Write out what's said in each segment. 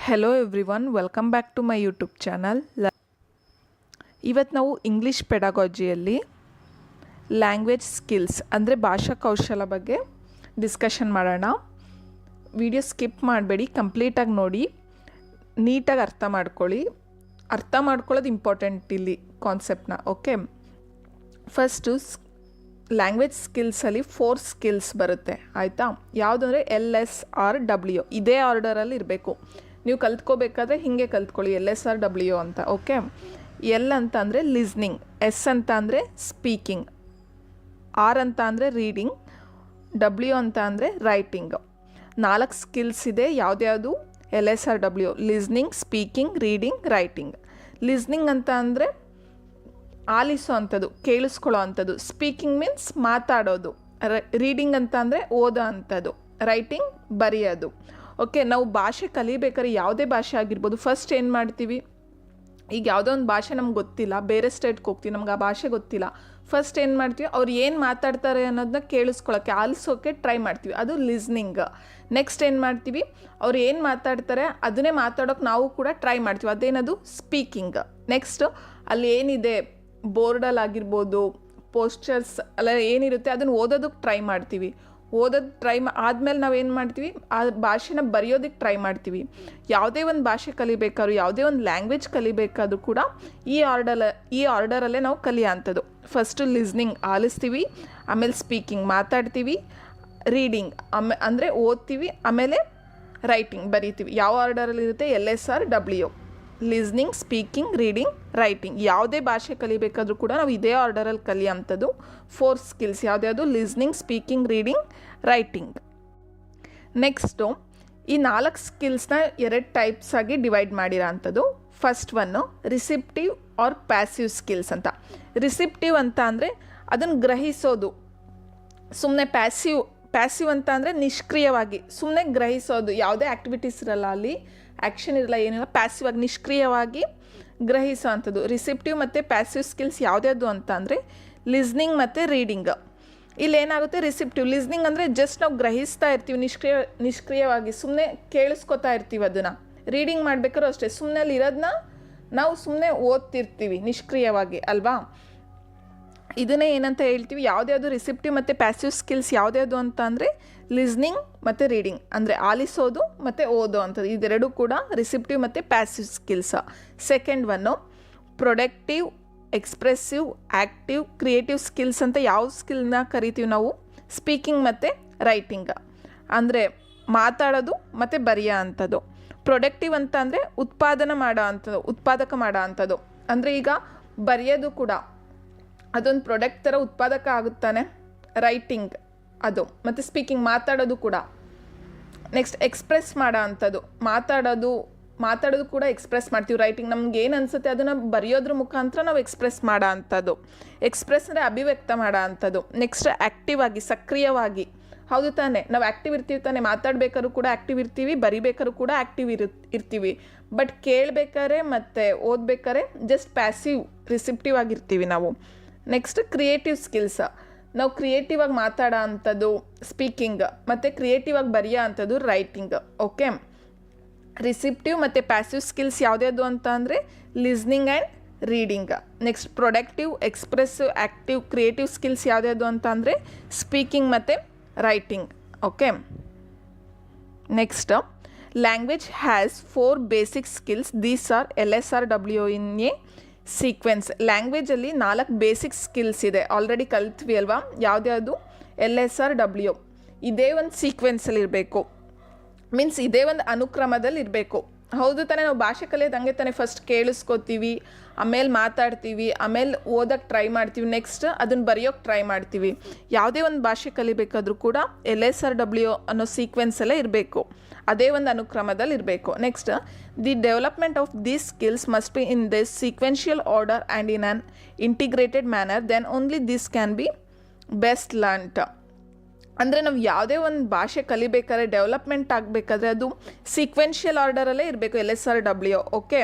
Hello everyone, welcome back to my YouTube channel. ಇವತ್ತು ನಾವು English ಪೆಡಗಾಜಿಯಲ್ಲಿ language skills ಅಂದರೆ ಭಾಷಾ ಕೌಶಲ ಬಗ್ಗೆ ಡಿಸ್ಕಷನ್ ಮಾಡೋಣ. ವಿಡಿಯೋ ಸ್ಕಿಪ್ ಮಾಡಬೇಡಿ, ಕಂಪ್ಲೀಟಾಗಿ ನೋಡಿ, ನೀಟಾಗಿ ಅರ್ಥ ಮಾಡ್ಕೊಳ್ಳಿ. ಅರ್ಥ ಮಾಡ್ಕೊಳ್ಳೋದು ಇಂಪಾರ್ಟೆಂಟ್ ಇಲ್ಲಿ ಕಾನ್ಸೆಪ್ಟ್ನ. ಓಕೆ, ಫಸ್ಟು ಲ್ಯಾಂಗ್ವೇಜ್ ಸ್ಕಿಲ್ಸಲ್ಲಿ 4 ಸ್ಕಿಲ್ಸ್ ಬರುತ್ತೆ, ಆಯಿತಾ? ಯಾವುದಂದರೆ LSRW, ಇದೇ ಆರ್ಡರಲ್ಲಿ ಇರಬೇಕು. ನೀವು ಕಲ್ತ್ಕೋಬೇಕಾದ್ರೆ ಹೀಗೆ ಕಲ್ತ್ಕೊಳ್ಳಿ, LSRW ಅಂತ. ಓಕೆ, ಎಲ್ ಅಂತ ಅಂದರೆ ಲಿಸ್ನಿಂಗ್, ಎಸ್ ಅಂತ ಅಂದರೆ ಸ್ಪೀಕಿಂಗ್, ಆರ್ ಅಂತ ಅಂದರೆ ರೀಡಿಂಗ್, W ಅಂತ ಅಂದರೆ ರೈಟಿಂಗ್. 4 ಸ್ಕಿಲ್ಸ್ ಇದೆ. ಯಾವುದ್ಯಾವುದು? LSRW, listening, speaking, reading, writing. Listening ಅಂತ ಅಂದರೆ ಆಲಿಸೋ ಅಂಥದ್ದು, ಕೇಳಿಸ್ಕೊಳ್ಳೋ ಅಂಥದ್ದು. ಸ್ಪೀಕಿಂಗ್ ಮೀನ್ಸ್ ಮಾತಾಡೋದು. ರೀಡಿಂಗ್ ಅಂತ ಅಂದರೆ ಓದೋ ಅಂಥದ್ದು. ರೈಟಿಂಗ್ ಬರೆಯೋದು. ಓಕೆ, ನಾವು ಭಾಷೆ ಕಲಿಬೇಕಾದ್ರೆ ಯಾವುದೇ ಭಾಷೆ ಆಗಿರ್ಬೋದು, ಫಸ್ಟ್ ಏನು ಮಾಡ್ತೀವಿ? ಈಗ ಯಾವುದೋ ಒಂದು ಭಾಷೆ ನಮ್ಗೆ ಗೊತ್ತಿಲ್ಲ, ಬೇರೆ ಸ್ಟೇಟ್ಗೆ ಹೋಗ್ತೀವಿ, ನಮ್ಗೆ ಆ ಭಾಷೆ ಗೊತ್ತಿಲ್ಲ. ಫಸ್ಟ್ ಏನು ಮಾಡ್ತೀವಿ? ಅವ್ರು ಏನು ಮಾತಾಡ್ತಾರೆ ಅನ್ನೋದನ್ನ ಕೇಳಿಸ್ಕೊಳ್ಳೋಕ್ಕೆ, ಆಲಿಸೋಕ್ಕೆ ಟ್ರೈ ಮಾಡ್ತೀವಿ, ಅದು ಲಿಸ್ನಿಂಗ್. ನೆಕ್ಸ್ಟ್ ಏನು ಮಾಡ್ತೀವಿ? ಅವ್ರು ಏನು ಮಾತಾಡ್ತಾರೆ ಅದನ್ನೇ ಮಾತಾಡೋಕ್ಕೆ ನಾವು ಕೂಡ ಟ್ರೈ ಮಾಡ್ತೀವಿ, ಅದೇನದು ಸ್ಪೀಕಿಂಗ್. ನೆಕ್ಸ್ಟ್ ಅಲ್ಲಿ ಏನಿದೆ ಬೋರ್ಡಲ್ಲಿ ಆಗಿರ್ಬೋದು, ಪೋಸ್ಟರ್ಸ್ ಅಲ್ಲ ಏನಿರುತ್ತೆ ಅದನ್ನು ಓದೋದಕ್ಕೆ ಟ್ರೈ ಮಾಡ್ತೀವಿ. ಓದೋದು ಟ್ರೈ ಆದಮೇಲೆ ನಾವೇನು ಮಾಡ್ತೀವಿ? ಆ ಭಾಷೆನ ಬರೆಯೋದಕ್ಕೆ ಟ್ರೈ ಮಾಡ್ತೀವಿ. ಯಾವುದೇ ಒಂದು ಭಾಷೆ ಕಲಿಬೇಕಾದ್ರೂ, ಯಾವುದೇ ಒಂದು ಲ್ಯಾಂಗ್ವೇಜ್ ಕಲಿಬೇಕಾದ್ರೂ ಕೂಡ ಈ ಆರ್ಡರಲ್ಲೇ ನಾವು ಕಲಿಯೋಂಥದ್ದು. ಫಸ್ಟು ಲಿಸ್ನಿಂಗ್ ಆಲಿಸ್ತೀವಿ, ಆಮೇಲೆ ಸ್ಪೀಕಿಂಗ್ ಮಾತಾಡ್ತೀವಿ, ರೀಡಿಂಗ್ ಅಂದರೆ ಓದ್ತೀವಿ, ಆಮೇಲೆ ರೈಟಿಂಗ್ ಬರೀತೀವಿ. ಯಾವ ಆರ್ಡರಲ್ಲಿ ಇರುತ್ತೆ? LSRW, listening, speaking, reading, writing. ಯಾವುದೇ ಭಾಷೆ ಕಲಿಬೇಕಾದ್ರೂ ಕೂಡ ನಾವು ಇದೇ ಆರ್ಡರಲ್ಲಿ ಕಲಿಯೋಂಥದ್ದು 4 ಸ್ಕಿಲ್ಸ್. ಯಾವುದ್ಯಾವುದು? Listening, speaking, reading, writing. Next ಈ 4 ಸ್ಕಿಲ್ಸ್ನ 2 ಟೈಪ್ಸ್ ಆಗಿ ಡಿವೈಡ್ ಮಾಡಿರೋ ಅಂಥದ್ದು. First one receptive or passive skills ಅಂತ. ರಿಸಿಪ್ಟಿವ್ ಅಂತ ಅಂದರೆ ಅದನ್ನು ಗ್ರಹಿಸೋದು. ಸುಮ್ಮನೆ ಪ್ಯಾಸಿವ್ ಅಂತ ಅಂದರೆ ನಿಷ್ಕ್ರಿಯವಾಗಿ ಸುಮ್ಮನೆ ಗ್ರಹಿಸೋದು, ಯಾವುದೇ ಆ್ಯಕ್ಟಿವಿಟೀಸ್ ಇರಲ್ಲ, ಅಲ್ಲಿ ಆ್ಯಕ್ಷನ್ ಇರಲ್ಲ, ಏನಿಲ್ಲ, ಪ್ಯಾಸಿವ್ ಆಗಿ ನಿಷ್ಕ್ರಿಯವಾಗಿ ಗ್ರಹಿಸೋ ಅಂಥದ್ದು. ರಿಸಿಪ್ಟಿವ್ ಮತ್ತು ಪ್ಯಾಸಿವ್ ಸ್ಕಿಲ್ಸ್ ಯಾವುದ್ಯಾವುದು ಅಂತ ಅಂದರೆ ಲಿಸ್ನಿಂಗ್ ಮತ್ತು ರೀಡಿಂಗ್. ಇಲ್ಲೇನಾಗುತ್ತೆ? ರಿಸಿಪ್ಟಿವ್ ಲಿಸ್ನಿಂಗ್ ಅಂದರೆ ಜಸ್ಟ್ ನಾವು ಗ್ರಹಿಸ್ತಾ ಇರ್ತೀವಿ, ನಿಷ್ಕ್ರಿಯವಾಗಿ ಸುಮ್ಮನೆ ಕೇಳಿಸ್ಕೊತಾ ಇರ್ತೀವಿ ಅದನ್ನು. ರೀಡಿಂಗ್ ಮಾಡಬೇಕಾದ್ರೂ ಅಷ್ಟೇ, ಸುಮ್ಮನೆ ಅಲ್ಲಿ ಇರೋದನ್ನ ನಾವು ಸುಮ್ಮನೆ ಓದ್ತಿರ್ತೀವಿ ನಿಷ್ಕ್ರಿಯವಾಗಿ, ಅಲ್ವಾ? ಇದನ್ನೇ ಏನಂತ ಹೇಳ್ತೀವಿ? ಯಾವುದ್ಯಾವುದು ರಿಸಿಪ್ಟಿವ್ ಮತ್ತು ಪ್ಯಾಸಿವ್ ಸ್ಕಿಲ್ಸ್ ಯಾವುದ್ಯಾವುದು ಅಂತ ಅಂದರೆ ಲಿಸ್ನಿಂಗ್ ಮತ್ತು ರೀಡಿಂಗ್, ಅಂದರೆ ಆಲಿಸೋದು ಮತ್ತು ಓದೋ ಅಂಥದ್ದು. ಇದೆರಡೂ ಕೂಡ ರಿಸಿಪ್ಟಿವ್ ಮತ್ತು passive skills. Second one productive, expressive, active, creative skills ಅಂತ ಯಾವ ಸ್ಕಿಲ್ನ ಕರಿತೀವಿ ನಾವು? ಸ್ಪೀಕಿಂಗ್ ಮತ್ತು ರೈಟಿಂಗ್, ಅಂದರೆ ಮಾತಾಡೋದು ಮತ್ತು ಬರೆಯೋ ಅಂಥದ್ದು. ಪ್ರೊಡಕ್ಟಿವ್ ಅಂತ ಅಂದರೆ ಉತ್ಪಾದಕ ಮಾಡೋ ಅಂಥದ್ದು. ಅಂದರೆ ಈಗ ಬರೆಯೋದು ಕೂಡ ಅದೊಂದು ಪ್ರಾಡಕ್ಟ್ ಥರ ಉತ್ಪಾದಕ ಆಗುತ್ತಾನೆ. ರೈಟಿಂಗ್ ಅದು, ಮತ್ತು ಸ್ಪೀಕಿಂಗ್ ಮಾತಾಡೋದು ಕೂಡ. ನೆಕ್ಸ್ಟ್ ಎಕ್ಸ್ಪ್ರೆಸ್ ಮಾಡೋ ಅಂಥದ್ದು, ಮಾತಾಡೋದು ಕೂಡ ಎಕ್ಸ್ಪ್ರೆಸ್ ಮಾಡ್ತೀವಿ. ರೈಟಿಂಗ್ ನಮ್ಗೆ ಏನು ಅನಿಸುತ್ತೆ ಅದನ್ನು ಬರೆಯೋದ್ರ ಮುಖಾಂತರ ನಾವು ಎಕ್ಸ್ಪ್ರೆಸ್ ಮಾಡೋ ಅಂಥದ್ದು. ಎಕ್ಸ್ಪ್ರೆಸ್ ಅಂದರೆ ಅಭಿವ್ಯಕ್ತ ಮಾಡೋ ಅಂಥದ್ದು. ನೆಕ್ಸ್ಟ್ ಆ್ಯಕ್ಟಿವ್ ಆಗಿ, ಸಕ್ರಿಯವಾಗಿ. ಹೌದು ತಾನೆ? ನಾವು ಆ್ಯಕ್ಟಿವ್ ಇರ್ತೀವಿ ತಾನೆ, ಮಾತಾಡ್ಬೇಕಾದ್ರೂ ಕೂಡ ಆ್ಯಕ್ಟಿವ್ ಇರ್ತೀವಿ, ಬರಿಬೇಕಾದ್ರೂ ಕೂಡ ಆ್ಯಕ್ಟಿವ್ ಇರ್ತೀವಿ. ಬಟ್ ಕೇಳಬೇಕಾದ್ರೆ ಮತ್ತು ಓದಬೇಕಾದ್ರೆ ಜಸ್ಟ್ ಪ್ಯಾಸಿವ್, ರಿಸಿಪ್ಟಿವ್ ಆಗಿರ್ತೀವಿ ನಾವು. ನೆಕ್ಸ್ಟ್ ಕ್ರಿಯೇಟಿವ್ ಸ್ಕಿಲ್ಸ್, ನಾವು ಕ್ರಿಯೇಟಿವ್ ಆಗಿ ಮಾತಾಡೋ ಅಂಥದ್ದು ಸ್ಪೀಕಿಂಗ್, ಮತ್ತು ಕ್ರಿಯೇಟಿವ್ ಆಗಿ ಬರೆಯೋ ಅಂಥದ್ದು ರೈಟಿಂಗ್. ಓಕೆ, ರಿಸಿಪ್ಟಿವ್ ಮತ್ತು ಪ್ಯಾಸಿವ್ ಸ್ಕಿಲ್ಸ್ ಯಾವುದ್ಯಾವುದು ಅಂತ ಅಂದರೆ listening and reading. Next productive, expressive, active, creative skills ಯಾವುದ್ಯಾವುದು ಅಂತ ಅಂದರೆ ಸ್ಪೀಕಿಂಗ್ ಮತ್ತು writing. Okay, next language has 4 basic skills. These are LSRW in a sequence. ಲ್ಯಾಂಗ್ವೇಜಲ್ಲಿ 4 ಬೇಸಿಕ್ ಸ್ಕಿಲ್ಸ್ ಇದೆ, ಆಲ್ರೆಡಿ ಕಲ್ತ್ವಿ ಅಲ್ವಾ? ಯಾವುದ್ಯಾವುದು? LSRW. ಇದೇ ಒಂದು ಸೀಕ್ವೆನ್ಸಲ್ಲಿ ಇರಬೇಕು, ಮೀನ್ಸ್ ಇದೇ ಒಂದು ಅನುಕ್ರಮದಲ್ಲಿ ಇರಬೇಕು. ಹೌದು ತಾನೇ? ನಾವು ಭಾಷೆ ಕಲಿಯೋದು ಹಂಗೆ ತಾನೇ, ಫಸ್ಟ್ ಕೇಳಿಸ್ಕೊತೀವಿ, ಆಮೇಲೆ ಮಾತಾಡ್ತೀವಿ, ಆಮೇಲೆ ಓದೋಕ್ಕೆ ಟ್ರೈ ಮಾಡ್ತೀವಿ, ನೆಕ್ಸ್ಟ್ ಅದನ್ನು ಬರೆಯೋಕ್ಕೆ ಟ್ರೈ ಮಾಡ್ತೀವಿ. ಯಾವುದೇ ಒಂದು ಭಾಷೆ ಕಲಿಬೇಕಾದ್ರೂ ಕೂಡ LSRW ಅನ್ನೋ ಸೀಕ್ವೆನ್ಸಲ್ಲೇ ಇರಬೇಕು, ಅದೇ ಒಂದು ಅನುಕ್ರಮದಲ್ಲಿ ಇರಬೇಕು. Next the development of these skills must be in this sequential order and in an integrated manner, then only this can be best learned. ಅಂದರೆ ನಾವು ಯಾವುದೇ ಒಂದು ಭಾಷೆ ಕಲಿಬೇಕಾದ್ರೆ, ಡೆವಲಪ್ಮೆಂಟ್ ಆಗಬೇಕಾದ್ರೆ ಅದು ಸೀಕ್ವೆನ್ಷಿಯಲ್ ಆರ್ಡರಲ್ಲೇ ಇರಬೇಕು, LSRW. ಓಕೆ,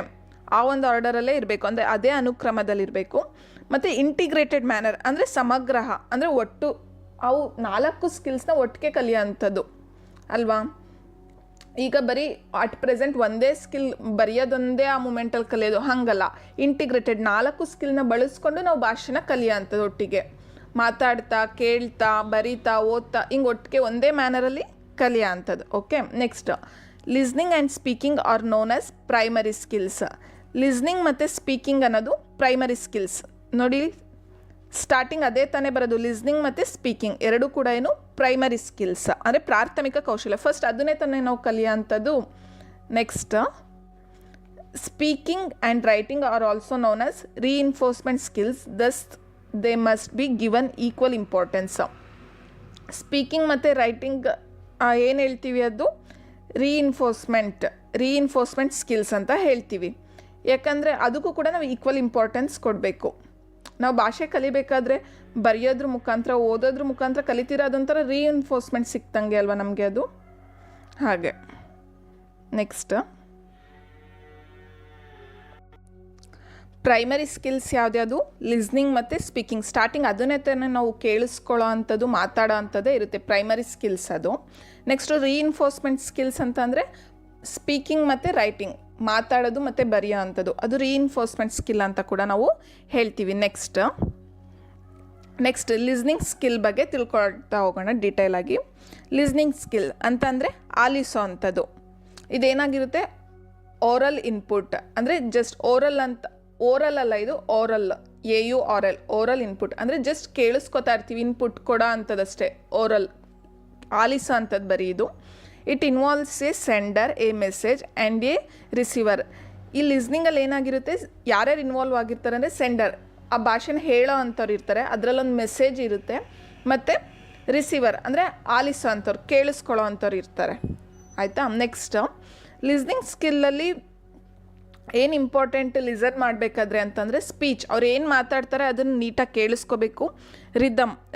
ಆ ಒಂದು ಆರ್ಡರಲ್ಲೇ ಇರಬೇಕು, ಅಂದರೆ ಅದೇ ಅನುಕ್ರಮದಲ್ಲಿರಬೇಕು. ಮತ್ತು ಇಂಟಿಗ್ರೇಟೆಡ್ ಮ್ಯಾನರ್ ಅಂದರೆ ಸಮಗ್ರ, ಅಂದರೆ ಒಟ್ಟು ಅವು 4 ಸ್ಕಿಲ್ಸ್ನ ಒಟ್ಟಿಗೆ ಕಲಿಯೋಂಥದ್ದು ಅಲ್ವಾ? ಈಗ ಬರೀ ಅಟ್ ಪ್ರೆಸೆಂಟ್ ಒಂದೇ ಸ್ಕಿಲ್ ಬರೆಯೋದೊಂದೇ ಆ ಮೂಮೆಂಟಲ್ಲಿ ಕಲಿಯೋದು ಹಾಗಲ್ಲ, ಇಂಟಿಗ್ರೇಟೆಡ್ 4 ಸ್ಕಿಲ್ನ ಬಳಸ್ಕೊಂಡು ನಾವು ಭಾಷೆನ ಕಲಿಯೋಂಥದ್ದು ಒಟ್ಟಿಗೆ ಮಾತಾಡ್ತಾ ಕೇಳ್ತಾ ಬರೀತಾ ಓದ್ತಾ ಹಿಂಗೆ ಒಟ್ಟಿಗೆ ಒಂದೇ ಮ್ಯಾನರಲ್ಲಿ ಕಲಿಯೋ ಅಂಥದ್ದು. Okay, next listening and speaking R known as primary skills. Listening ಮತ್ತು ಸ್ಪೀಕಿಂಗ್ ಅನ್ನೋದು ಪ್ರೈಮರಿ ಸ್ಕಿಲ್ಸ್. ನೋಡಿ ಸ್ಟಾರ್ಟಿಂಗ್ ಅದೇ ತಾನೇ ಬರೋದು, ಲಿಸ್ನಿಂಗ್ ಮತ್ತು ಸ್ಪೀಕಿಂಗ್ ಎರಡೂ ಕೂಡ ಏನು ಪ್ರೈಮರಿ ಸ್ಕಿಲ್ಸ್ ಅಂದರೆ ಪ್ರಾಥಮಿಕ ಕೌಶಲ್ಯ. ಫಸ್ಟ್ ಅದನ್ನೇ ತಾನೇ ನಾವು ಕಲಿಯೋಂಥದ್ದು. Next speaking and writing are also known as reinforcement skills, thus they must be given equal importance. Speaking ಮತ್ತು ರೈಟಿಂಗ್ ಏನು ಹೇಳ್ತೀವಿ ಅದು ರೀಇನ್ಫೋರ್ಸ್ಮೆಂಟ್ ಸ್ಕಿಲ್ಸ್ ಅಂತ ಹೇಳ್ತೀವಿ. ಯಾಕಂದರೆ ಅದಕ್ಕೂ ಕೂಡ ನಾವು ಈಕ್ವಲ್ ಇಂಪಾರ್ಟೆನ್ಸ್ ಕೊಡಬೇಕು. ನಾವು ಭಾಷೆ ಕಲಿಬೇಕಾದ್ರೆ ಬರೆಯೋದ್ರ ಮುಖಾಂತರ ಓದೋದ್ರ ಮುಖಾಂತರ ಕಲಿತೀರ, ಅದೊಂಥರ ರೀಇನ್ಫೋರ್ಸ್ಮೆಂಟ್ ಸಿಕ್ತಂಗೆ ಅಲ್ವಾ ನಮಗೆ ಅದು. ಹಾಗೆ ನೆಕ್ಸ್ಟ್ ಪ್ರೈಮರಿ ಸ್ಕಿಲ್ಸ್ ಯಾವ್ದ್ಯಾವುದು, ಲಿಸ್ನಿಂಗ್ ಮತ್ತು ಸ್ಪೀಕಿಂಗ್. ಸ್ಟಾರ್ಟಿಂಗ್ ಅದನ್ನೇ ತಾನೇ ನಾವು ಕೇಳಿಸ್ಕೊಳ್ಳೋ ಅಂಥದ್ದು ಮಾತಾಡೋ ಅಂಥದ್ದೇ ಇರುತ್ತೆ ಪ್ರೈಮರಿ ಸ್ಕಿಲ್ಸ್ ಅದು. ನೆಕ್ಸ್ಟು ರೀಇನ್ಫೋರ್ಸ್ಮೆಂಟ್ ಸ್ಕಿಲ್ಸ್ ಅಂತಂದರೆ ಸ್ಪೀಕಿಂಗ್ ಮತ್ತು ರೈಟಿಂಗ್, ಮಾತಾಡೋದು ಮತ್ತು ಬರೆಯೋ ಅಂಥದ್ದು, ಅದು ರೀಇನ್ಫೋರ್ಸ್ಮೆಂಟ್ ಸ್ಕಿಲ್ ಅಂತ ಕೂಡ ನಾವು ಹೇಳ್ತೀವಿ. ನೆಕ್ಸ್ಟ್ ಲಿಸ್ನಿಂಗ್ ಸ್ಕಿಲ್ ಬಗ್ಗೆ ತಿಳ್ಕೊಳ್ತಾ ಹೋಗೋಣ ಡೀಟೇಲಾಗಿ. ಲಿಸ್ನಿಂಗ್ ಸ್ಕಿಲ್ ಅಂತಂದರೆ ಆಲಿಸೋ ಅಂಥದ್ದು. ಇದೇನಾಗಿರುತ್ತೆ, ಓರಲ್ ಇನ್ಪುಟ್ ಅಂದರೆ ಜಸ್ಟ್ ಓರಲ್ ಅಂತ, ಓರಲ್ ಅಲ್ಲ ಇದು ಓರಲ್, AURL, ಓರಲ್ ಇನ್ಪುಟ್ ಅಂದರೆ ಜಸ್ಟ್ ಕೇಳಿಸ್ಕೊತಾ ಇರ್ತೀವಿ, ಇನ್ಪುಟ್ ಕೊಡೋ ಅಂಥದ್ದಷ್ಟೇ ಓರಲ್, ಆಲಿಸೋ ಅಂಥದ್ದು ಬರೀ ಇದು. It involves A sender, A message and A receiver. ಈ ಲಿಸ್ನಿಂಗಲ್ಲಿ ಏನಾಗಿರುತ್ತೆ, ಯಾರ್ಯಾರು ಇನ್ವಾಲ್ವ್ ಆಗಿರ್ತಾರೆ ಅಂದರೆ ಸೆಂಡರ್, ಆ ಭಾಷೆನ ಹೇಳೋ ಅಂಥವ್ರು ಇರ್ತಾರೆ, ಅದರಲ್ಲೊಂದು ಮೆಸೇಜ್ ಇರುತ್ತೆ, ಮತ್ತು ರಿಸೀವರ್ ಅಂದರೆ ಆಲಿಸೋ ಅಂಥವ್ರು, ಕೇಳಿಸ್ಕೊಳ್ಳೋ ಅಂಥವ್ರು ಇರ್ತಾರೆ. ಆಯಿತಾ. ನೆಕ್ಸ್ಟ್ ಲಿಸ್ನಿಂಗ್ ಸ್ಕಿಲ್ಲಲ್ಲಿ ಏನು ಇಂಪಾರ್ಟೆಂಟ್ ಲಿಸನ್ ಮಾಡಬೇಕಾದ್ರೆ ಅಂತಂದರೆ ಸ್ಪೀಚ್, ಅವ್ರು ಏನು ಮಾತಾಡ್ತಾರೆ ಅದನ್ನು ನೀಟಾಗಿ ಕೇಳಿಸ್ಕೋಬೇಕು.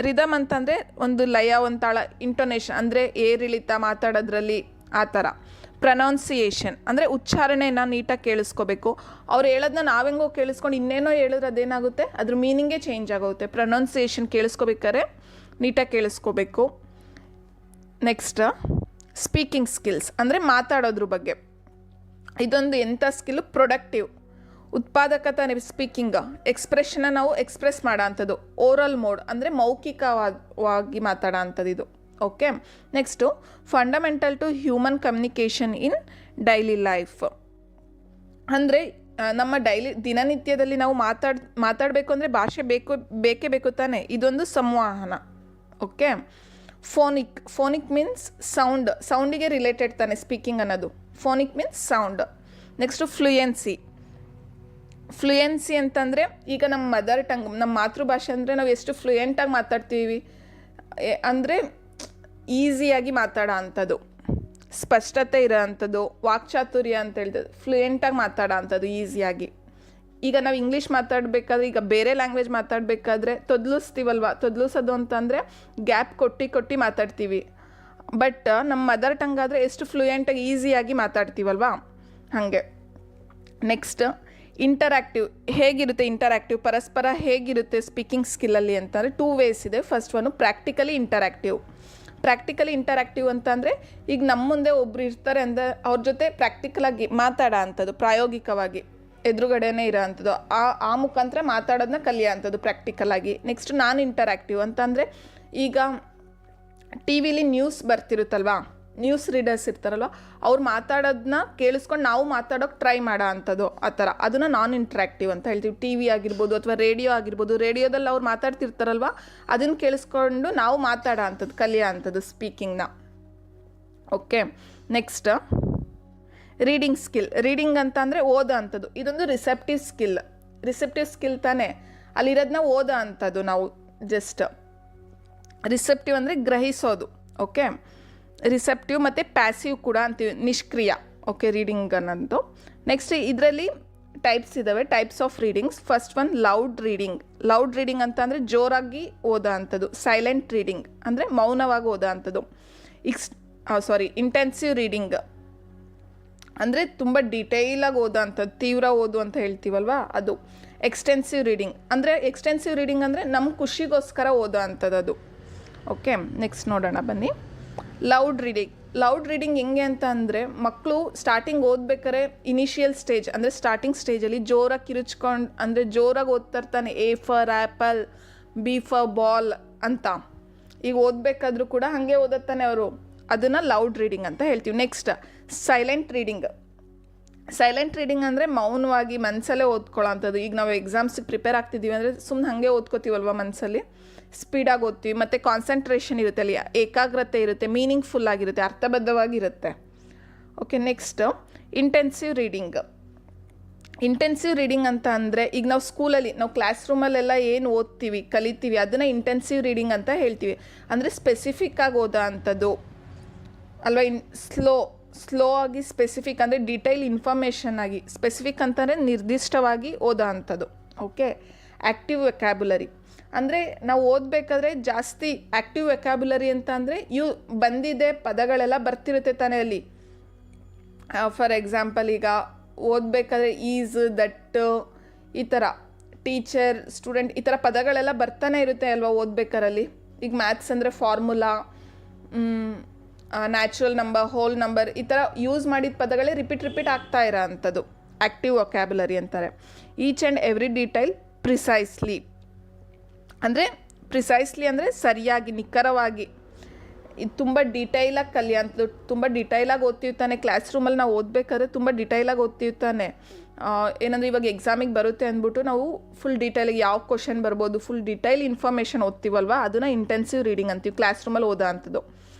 ರಿದಮ್ ಅಂತಂದರೆ ಒಂದು ಲಯ, ಒಂದು ತಾಳ, ಇಂಟೊನೇಷನ್ ಅಂದರೆ ಏರಿಳಿತ ಮಾತಾಡೋದ್ರಲ್ಲಿ ಆ ಥರ. ಪ್ರೊನೌನ್ಸಿಯೇಷನ್ ಅಂದರೆ ಉಚ್ಚಾರಣೆನ ನೀಟಾಗಿ ಕೇಳಿಸ್ಕೋಬೇಕು. ಅವ್ರು ಹೇಳೋದನ್ನ ನಾವೆಂಗೋ ಕೇಳಿಸ್ಕೊಂಡು ಇನ್ನೇನೋ ಹೇಳಿದ್ರೆ ಅದೇನಾಗುತ್ತೆ, ಅದ್ರ ಮೀನಿಂಗೇ ಚೇಂಜ್ ಆಗುತ್ತೆ. ಪ್ರೊನೌನ್ಸಿಯೇಷನ್ ಕೇಳಿಸ್ಕೋಬೇಕಾದ್ರೆ ನೀಟಾಗಿ ಕೇಳಿಸ್ಕೋಬೇಕು. ನೆಕ್ಸ್ಟ್ ಸ್ಪೀಕಿಂಗ್ ಸ್ಕಿಲ್ಸ್ ಅಂದರೆ ಮಾತಾಡೋದ್ರ ಬಗ್ಗೆ. ಇದೊಂದು ಎಂಥ ಸ್ಕಿಲ್ಲು, ಪ್ರೊಡಕ್ಟಿವ್, ಉತ್ಪಾದಕತೆ. ಸ್ಪೀಕಿಂಗ್ ಎಕ್ಸ್ಪ್ರೆಷನ್ನ ನಾವು ಎಕ್ಸ್ಪ್ರೆಸ್ ಮಾಡೋ ಅಂಥದ್ದು. ಓರಲ್ ಮೋಡ್ ಅಂದರೆ ಮೌಖಿಕವಾಗಿ ಮಾತಾಡೋ ಅಂಥದ್ದು ಇದು. Okay. Next fundamental to human communication in daily life ಅಂದರೆ ನಮ್ಮ ದಿನನಿತ್ಯದಲ್ಲಿ ನಾವು ಮಾತಾಡಬೇಕು ಅಂದರೆ ಭಾಷೆ ಬೇಕೇ ಬೇಕು ತಾನೆ, ಇದೊಂದು ಸಂವಹನ. ಓಕೆ. ಫೋನಿಕ್ ಮೀನ್ಸ್ ಸೌಂಡಿಗೆ ರಿಲೇಟೆಡ್ ತಾನೆ ಸ್ಪೀಕಿಂಗ್ ಅನ್ನೋದು. Phonic means sound. Next fluency ಅಂತಂದರೆ ಈಗ ನಮ್ಮ ಮದರ್ ಟಂಗ್, ನಮ್ಮ ಮಾತೃಭಾಷೆ ಅಂದರೆ ನಾವು ಎಷ್ಟು ಫ್ಲೂಯೆಂಟಾಗಿ ಮಾತಾಡ್ತೀವಿ ಅಂದರೆ ಈಸಿಯಾಗಿ ಮಾತಾಡೋ ಅಂಥದ್ದು, ಸ್ಪಷ್ಟತೆ ಇರೋ ಅಂಥದ್ದು, ವಾಕ್ಚಾತುರ್ಯ ಅಂತ ಹೇಳ್ತದೆ, ಫ್ಲೂಯೆಂಟಾಗಿ ಮಾತಾಡೋ ಅಂಥದ್ದು ಈಸಿಯಾಗಿ. ಈಗ ನಾವು ಇಂಗ್ಲೀಷ್ ಮಾತಾಡಬೇಕಾದ್ರೆ, ಈಗ ಬೇರೆ ಲ್ಯಾಂಗ್ವೇಜ್ ಮಾತಾಡಬೇಕಾದ್ರೆ ತೊದಲಿಸ್ತೀವಲ್ವ, ತೊದಲಿಸೋದು ಅಂತಂದರೆ ಗ್ಯಾಪ್ ಕೊಟ್ಟು ಮಾತಾಡ್ತೀವಿ. ಬಟ್ ನಮ್ಮ ಮದರ್ ಟಂಗ್ ಆದರೆ ಎಷ್ಟು ಫ್ಲೂಯೆಂಟಾಗಿ ಈಸಿಯಾಗಿ ಮಾತಾಡ್ತೀವಲ್ವಾ ಹಾಗೆ. ನೆಕ್ಸ್ಟ್ ಹೇಗಿರುತ್ತೆ ಪರಸ್ಪರ ಹೇಗಿರುತ್ತೆ ಸ್ಪೀಕಿಂಗ್ ಸ್ಕಿಲ್ಲಲ್ಲಿ ಅಂತಂದರೆ 2 ways ಇದೆ. ಫಸ್ಟ್ ಒನ್ನು ಪ್ರಾಕ್ಟಿಕಲಿ ಇಂಟರಾಕ್ಟಿವ್ ಅಂತಂದರೆ ಈಗ ನಮ್ಮ ಮುಂದೆ ಒಬ್ರು ಇರ್ತಾರೆ ಅಂದರೆ ಅವ್ರ ಜೊತೆ ಪ್ರಾಕ್ಟಿಕಲಾಗಿ ಮಾತಾಡೋ ಅಂಥದ್ದು, ಪ್ರಾಯೋಗಿಕವಾಗಿ ಎದುರುಗಡೆನೇ ಇರೋ ಅಂಥದ್ದು, ಆ ಮುಖಾಂತರ ಮಾತಾಡೋದನ್ನ ಕಲಿಯೋ ಅಂಥದ್ದು ಪ್ರಾಕ್ಟಿಕಲಾಗಿ. ನೆಕ್ಸ್ಟ್ ನಾನ್ ಇಂಟರಾಕ್ಟಿವ್ ಅಂತಂದರೆ ಈಗ ಟಿ ವಿಲಿ ನ್ಯೂಸ್ ಬರ್ತಿರುತ್ತಲ್ವಾ, ನ್ಯೂಸ್ ರೀಡರ್ಸ್ ಇರ್ತಾರಲ್ವ, ಅವ್ರು ಮಾತಾಡೋದನ್ನ ಕೇಳಿಸ್ಕೊಂಡು ನಾವು ಮಾತಾಡೋಕೆ ಟ್ರೈ ಮಾಡೋ ಅಂಥದ್ದು ಆ ಥರ, ಅದನ್ನು ನಾನ್ ಇಂಟ್ರಾಕ್ಟಿವ್ ಅಂತ ಹೇಳ್ತೀವಿ. ಟಿ ವಿ ಆಗಿರ್ಬೋದು ಅಥವಾ ರೇಡಿಯೋ ಆಗಿರ್ಬೋದು, ರೇಡಿಯೋದಲ್ಲಿ ಅವ್ರು ಮಾತಾಡ್ತಿರ್ತಾರಲ್ವ ಅದನ್ನು ಕೇಳಿಸ್ಕೊಂಡು ನಾವು ಮಾತಾಡೋ ಅಂಥದ್ದು, ಕಲಿಯೋ ಅಂಥದ್ದು ಸ್ಪೀಕಿಂಗ್ನ. ಓಕೆ. ನೆಕ್ಸ್ಟ್ ರೀಡಿಂಗ್ ಅಂತ ಅಂದರೆ ಓದೋ ಅಂಥದ್ದು, ಇದೊಂದು ರಿಸೆಪ್ಟಿವ್ ಸ್ಕಿಲ್ ತಾನೇ, ಅಲ್ಲಿರೋದನ್ನ ಓದೋ ಅಂಥದ್ದು ನಾವು ಜಸ್ಟ್. ರಿಸೆಪ್ಟಿವ್ ಅಂದರೆ ಗ್ರಹಿಸೋದು. ಓಕೆ. ರಿಸೆಪ್ಟಿವ್ ಮತ್ತು ಪ್ಯಾಸಿವ್ ಕೂಡ ಅಂತೀವಿ, ನಿಷ್ಕ್ರಿಯ. ಓಕೆ, ರೀಡಿಂಗ್ ಅನ್ನೋದು. ನೆಕ್ಸ್ಟ್ ಇದರಲ್ಲಿ types of readings. First one loud reading ಅಂತ ಅಂದರೆ ಜೋರಾಗಿ ಓದೋ ಅಂಥದ್ದು. ಸೈಲೆಂಟ್ ರೀಡಿಂಗ್ ಅಂದರೆ ಮೌನವಾಗಿ ಓದೋ ಅಂಥದ್ದು. ಇಂಟೆನ್ಸಿವ್ ರೀಡಿಂಗ್ ಅಂದರೆ ತುಂಬ ಡೀಟೇಲಾಗಿ ಓದೋ ಅಂಥದ್ದು, ತೀವ್ರ ಓದು ಅಂತ ಹೇಳ್ತೀವಲ್ವ ಅದು. ಎಕ್ಸ್ಟೆನ್ಸಿವ್ ರೀಡಿಂಗ್ ಅಂದರೆ ನಮ್ಮ ಖುಷಿಗೋಸ್ಕರ ಓದೋ ಅಂಥದ್ದು ಅದು. ಓಕೆ. ನೆಕ್ಸ್ಟ್ ನೋಡೋಣ ಬನ್ನಿ. ಲೌಡ್ ಲೌಡ್ ರೀಡಿಂಗ್ ಹೆಂಗೆ ಅಂತ ಅಂದರೆ ಮಕ್ಕಳು ಸ್ಟಾರ್ಟಿಂಗ್ ಓದ್ಬೇಕಾದ್ರೆ ಇನಿಷಿಯಲ್ ಸ್ಟೇಜ್ ಅಂದರೆ ಸ್ಟಾರ್ಟಿಂಗ್ ಸ್ಟೇಜಲ್ಲಿ ಜೋರಾಗಿ ಕಿರುಚ್ಕೊಂಡು ಅಂದರೆ ಜೋರಾಗಿ ಓದ್ತಾ ಇರ್ತಾನೆ, A for apple, B for ball ಅಂತ. ಈಗ ಓದಬೇಕಾದ್ರೂ ಕೂಡ ಹಾಗೆ ಓದುತ್ತಾನೆ ಅವರು, ಅದನ್ನು ಲೌಡ್ ರೀಡಿಂಗ್ ಅಂತ ಹೇಳ್ತೀವಿ. Next silent reading. Silent reading ಅಂದರೆ ಮೌನವಾಗಿ ಮನಸ್ಸಲ್ಲೇ ಓದ್ಕೊಳ್ಳೋ ಅಂಥದ್ದು. ಈಗ ನಾವು ಎಕ್ಸಾಮ್ಸಿಗೆ ಪ್ರಿಪೇರ್ ಆಗ್ತಿದ್ದೀವಿ ಅಂದರೆ ಸುಮ್ಮನೆ ಹಾಗೆ ಓದ್ಕೋತೀವಲ್ವ ಮನಸ್ಸಲ್ಲಿ, ಸ್ಪೀಡಾಗಿ ಓದ್ತೀವಿ. ಮತ್ತು ಕಾನ್ಸಂಟ್ರೇಷನ್ ಇರುತ್ತೆ, ಅಲ್ಲಿ ಏಕಾಗ್ರತೆ ಇರುತ್ತೆ, ಮೀನಿಂಗ್ಫುಲ್ ಆಗಿರುತ್ತೆ, ಅರ್ಥಬದ್ಧವಾಗಿರುತ್ತೆ. Okay, next intensive reading. Intensive reading ಅಂತ ಅಂದರೆ ಈಗ ನಾವು ಸ್ಕೂಲಲ್ಲಿ ನಾವು ಕ್ಲಾಸ್ ರೂಮಲ್ಲೆಲ್ಲ ಏನು ಓದ್ತೀವಿ ಕಲಿತೀವಿ ಅದನ್ನು ಇಂಟೆನ್ಸಿವ್ ರೀಡಿಂಗ್ ಅಂತ ಹೇಳ್ತೀವಿ. ಅಂದರೆ ಸ್ಪೆಸಿಫಿಕ್ಕಾಗಿ ಓದೋ ಅಂಥದ್ದು ಅಲ್ವಾ. ಸ್ಲೋ ಆಗಿ ಸ್ಪೆಸಿಫಿಕ್ ಅಂದರೆ ಡಿಟೈಲ್ ಇನ್ಫಾರ್ಮೇಷನ್ ಆಗಿ, ಸ್ಪೆಸಿಫಿಕ್ ಅಂತಂದರೆ ನಿರ್ದಿಷ್ಟವಾಗಿ ಓದೋ ಅಂಥದ್ದು. ಓಕೆ, ಆ್ಯಕ್ಟಿವ್ ವೆಕ್ಯಾಬ್ಯುಲರಿ ಅಂದರೆ ನಾವು ಓದಬೇಕಾದ್ರೆ ಜಾಸ್ತಿ ಆ್ಯಕ್ಟಿವ್ ವೆಕ್ಯಾಬ್ಯುಲರಿ ಅಂತ ಅಂದರೆ ಬಂದಿದೆ ಪದಗಳೆಲ್ಲ ಬರ್ತಿರುತ್ತೆ ತಾನೇ ಅಲ್ಲಿ. ಫಾರ್ ಎಕ್ಸಾಂಪಲ್ ಈಗ ಓದಬೇಕಾದ್ರೆ ಈಸ್, ದಟ್, ಈ ಥರ ಟೀಚರ್, ಸ್ಟೂಡೆಂಟ್, ಈ ಥರ ಪದಗಳೆಲ್ಲ ಬರ್ತಾನೆ ಇರುತ್ತೆ ಅಲ್ವಾ ಓದಬೇಕಾರಲ್ಲಿ. ಈಗ ಮ್ಯಾಥ್ಸ್ ಅಂದರೆ formula, natural number, whole number, ಈ ಥರ ಯೂಸ್ ಮಾಡಿದ ಪದಗಳೇ ರಿಪೀಟ್ ಆಗ್ತಾ ಇರೋ ಅಂಥದ್ದು ಆ್ಯಕ್ಟಿವ್ ವೊಕ್ಯಾಬ್ಯುಲರಿ ಅಂತಾರೆ. Each and every detail precisely ಅಂದರೆ ಸರಿಯಾಗಿ ನಿಖರವಾಗಿ, ಇದು ತುಂಬ ಡೀಟೈಲಾಗಿ ಕಲಿಯಂಥದ್ದು. ತುಂಬ ಡೀಟೈಲಾಗಿ ಓದ್ತಿರ್ತಾನೆ ಕ್ಲಾಸ್ ರೂಮಲ್ಲಿ ನಾವು ಓದಬೇಕಾದ್ರೆ, ತುಂಬ ಡೀಟೈಲಾಗಿ ಓದ್ತಿರ್ತಾನೆ. ಏನಂದರೆ ಇವಾಗ ಎಕ್ಸಾಮಿಗೆ ಬರುತ್ತೆ ಅಂದ್ಬಿಟ್ಟು ನಾವು ಫುಲ್ ಡೀಟೈಲಾಗಿ ಯಾವ ಕ್ವಶನ್ ಬರ್ಬೋದು ಫುಲ್ ಡೀಟೈಲ್ ಇನ್ಫಾರ್ಮೇಷನ್ ಓದ್ತೀವಲ್ವ, ಅದನ್ನು ಇಂಟೆನ್ಸಿವ್ ರೀಡಿಂಗ್ ಅಂತೀವಿ, ಕ್ಲಾಸ್ ರೂಮಲ್ಲಿ ಓದೋ ಅಂಥದ್ದು.